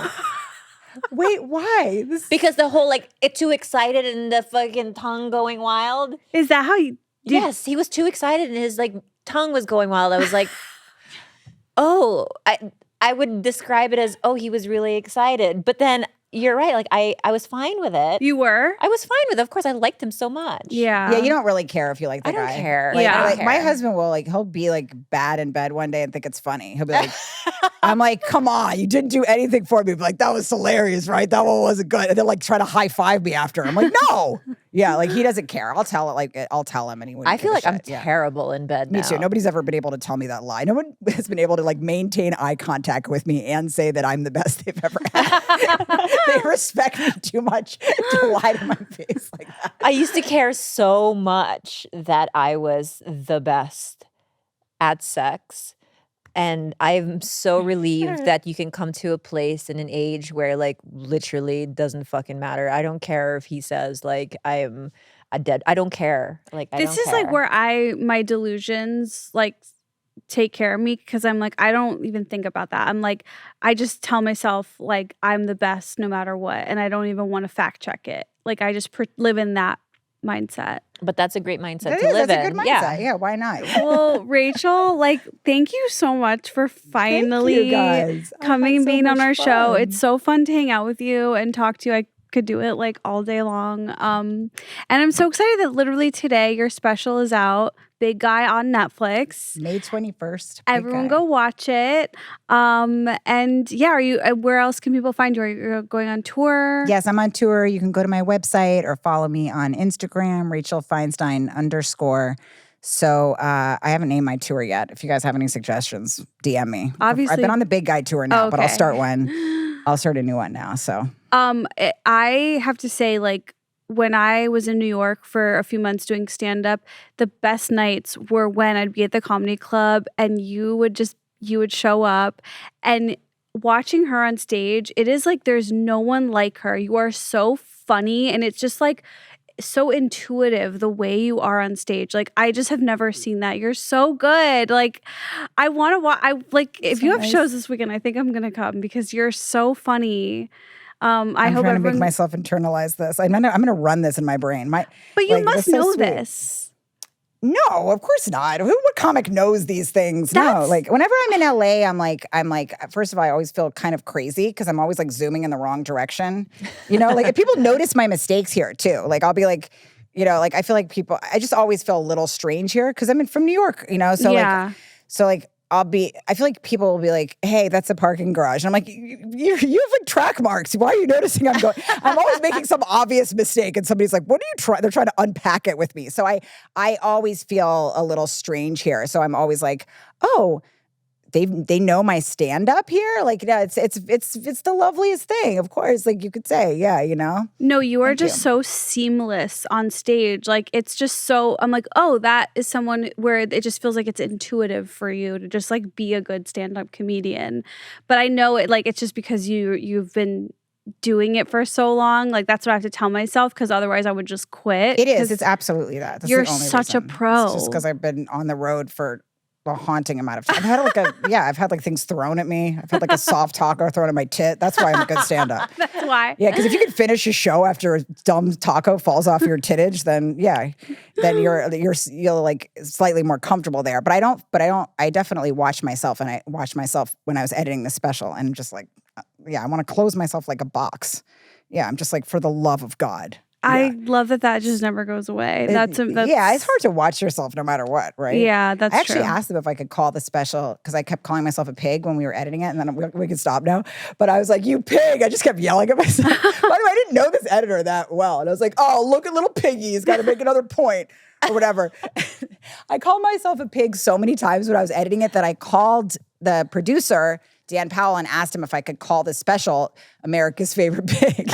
Wait, why? Because the whole like it too excited and the fucking tongue going wild. Is that how you Yes, he was too excited and his like tongue was going wild. I was like, oh, I would describe it as, oh, he was really excited. But then you're right. Like I was fine with it. You were? I was fine with it. Of course, I liked him so much. Yeah. Yeah, you don't really care if you like the I don't guy. care. Like, Yeah. I like don't my care. husband will he'll be like bad in bed one day and think it's funny. He'll be like, I'm like, come on, you didn't do anything for me. But like, that was hilarious, right? That one wasn't good. And they'll like try to high five me after. I'm like, no. Yeah, like he doesn't care. I'll tell him and he wouldn't I feel give like a I'm shit. Yeah. terrible in bed Me now. too. Nobody's ever been able to tell me that lie. No one has been able to like maintain eye contact with me and say that I'm the best they've ever had. They respect me too much to lie to my face like that. I used to care so much that I was the best at sex. And I'm so relieved that you can come to a place in an age where like literally it doesn't fucking matter. I don't care if he says like I am a dead. I don't care. Like I This don't is like care. where my delusions like take care of me because I'm like, I don't even think about that. I'm like, I just tell myself like I'm the best no matter what. And I don't even want to fact check it. Like I just live in that mindset. But that's a great mindset That to is, live that's in. a good mindset. Yeah. Yeah, why not? Well, Rachel, like, thank you so much for finally Thank you guys. I had coming and so being on much our show. fun. It's so fun to hang out with you and talk to you. I could do it like all day long. And I'm so excited that literally today your special is out. Big Guy on Netflix. May 21st. Everyone go watch it. And yeah, are you where else can people find you? Are you going on tour? Yes, I'm on tour. You can go to my website or follow me on Instagram, Rachel Feinstein _ So I haven't named my tour yet. If you guys have any suggestions, DM me. Obviously- I've been on the Big Guy tour now, but I'll Okay. start one. I'll start a new one now. So I have to say, like, when I was in New York for a few months doing stand-up, the best nights were when I'd be at the comedy club and you would show up and watching her on stage, it is like there's no one like her. You are so funny and it's just like so intuitive the way you are on stage. Like I just have never seen that. You're so good. Like I want to watch. If So you have nice. shows this weekend, I think I'm gonna come because you're so funny. I I'm hope trying to make everyone. myself internalize this. I'm gonna run this in my brain. But you like, must that's so know sweet. this. No, of course not. What comic knows these things? No, That's- like whenever I'm in LA, I'm like, first of all, I always feel kind of crazy because I'm always like zooming in the wrong direction. You know, like if people notice my mistakes here too, like I'll be like, you know, like I feel like I just always feel a little strange here because I'm from New York, you know, so Yeah. I feel like people will be like, hey, that's a parking garage. And I'm like, you have like track marks. Why are you noticing I'm always making some obvious mistake. And somebody's like, what are you trying? They're trying to unpack it with me. So I always feel a little strange here. So I'm always like, oh, they know my stand up here. Like, yeah, it's the loveliest thing. Of course, like you could say, yeah, you know. No, you are Thank just you. so seamless on stage. Like it's just so I'm like, oh, that is someone where it just feels like it's intuitive for you to just like be a good stand-up comedian. But I know it like it's just because you've been doing it for so long. Like that's what I have to tell myself because otherwise I would just quit. It is. 'Cause It's absolutely that. That's you're the only such a reason. pro. It's just because I've been on the road for a haunting amount of time. I've had like things thrown at me. I've had like a soft taco thrown at my tit. That's why I'm a good stand-up. That's why. Yeah, because if you can finish a show after a dumb taco falls off your tittage, then you're like slightly more comfortable there. But I definitely watch myself, and I watched myself when I was editing the special, and just like, I want to close myself like a box. Yeah, I'm just like, for the love of God. I love that just never goes away. That's it's hard to watch yourself no matter what, right? Yeah, that's true. I actually true. asked them if I could call the special because I kept calling myself a pig when we were editing it, and then we could stop now. But I was like, "You pig!" I just kept yelling at myself. By the way, I didn't know this editor that well, and I was like, "Oh, look at little piggy. He's got to make another point." Or whatever. I called myself a pig so many times when I was editing it that I called the producer, Dan Powell, and asked him if I could call this special America's Favorite Pig.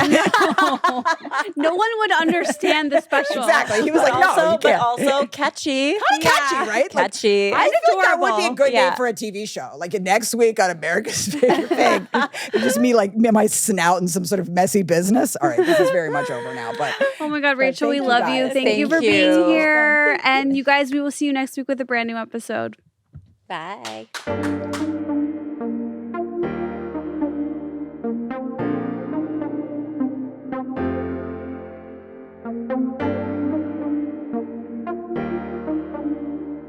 No one would understand the special. Exactly. He was like, no, you can't. But also catchy. Catchy, right? Like, Catchy. I feel like that would be a good Yeah. name for a TV show. Like next week on America's Favorite Pig. It's just me like my snout in some sort of messy business. All right, this is very much over now. But Oh my God, Rachel, we thank you love guys. you. Thank you for Thank being you. here. And you guys, we will see you next week with a brand new episode. Bye.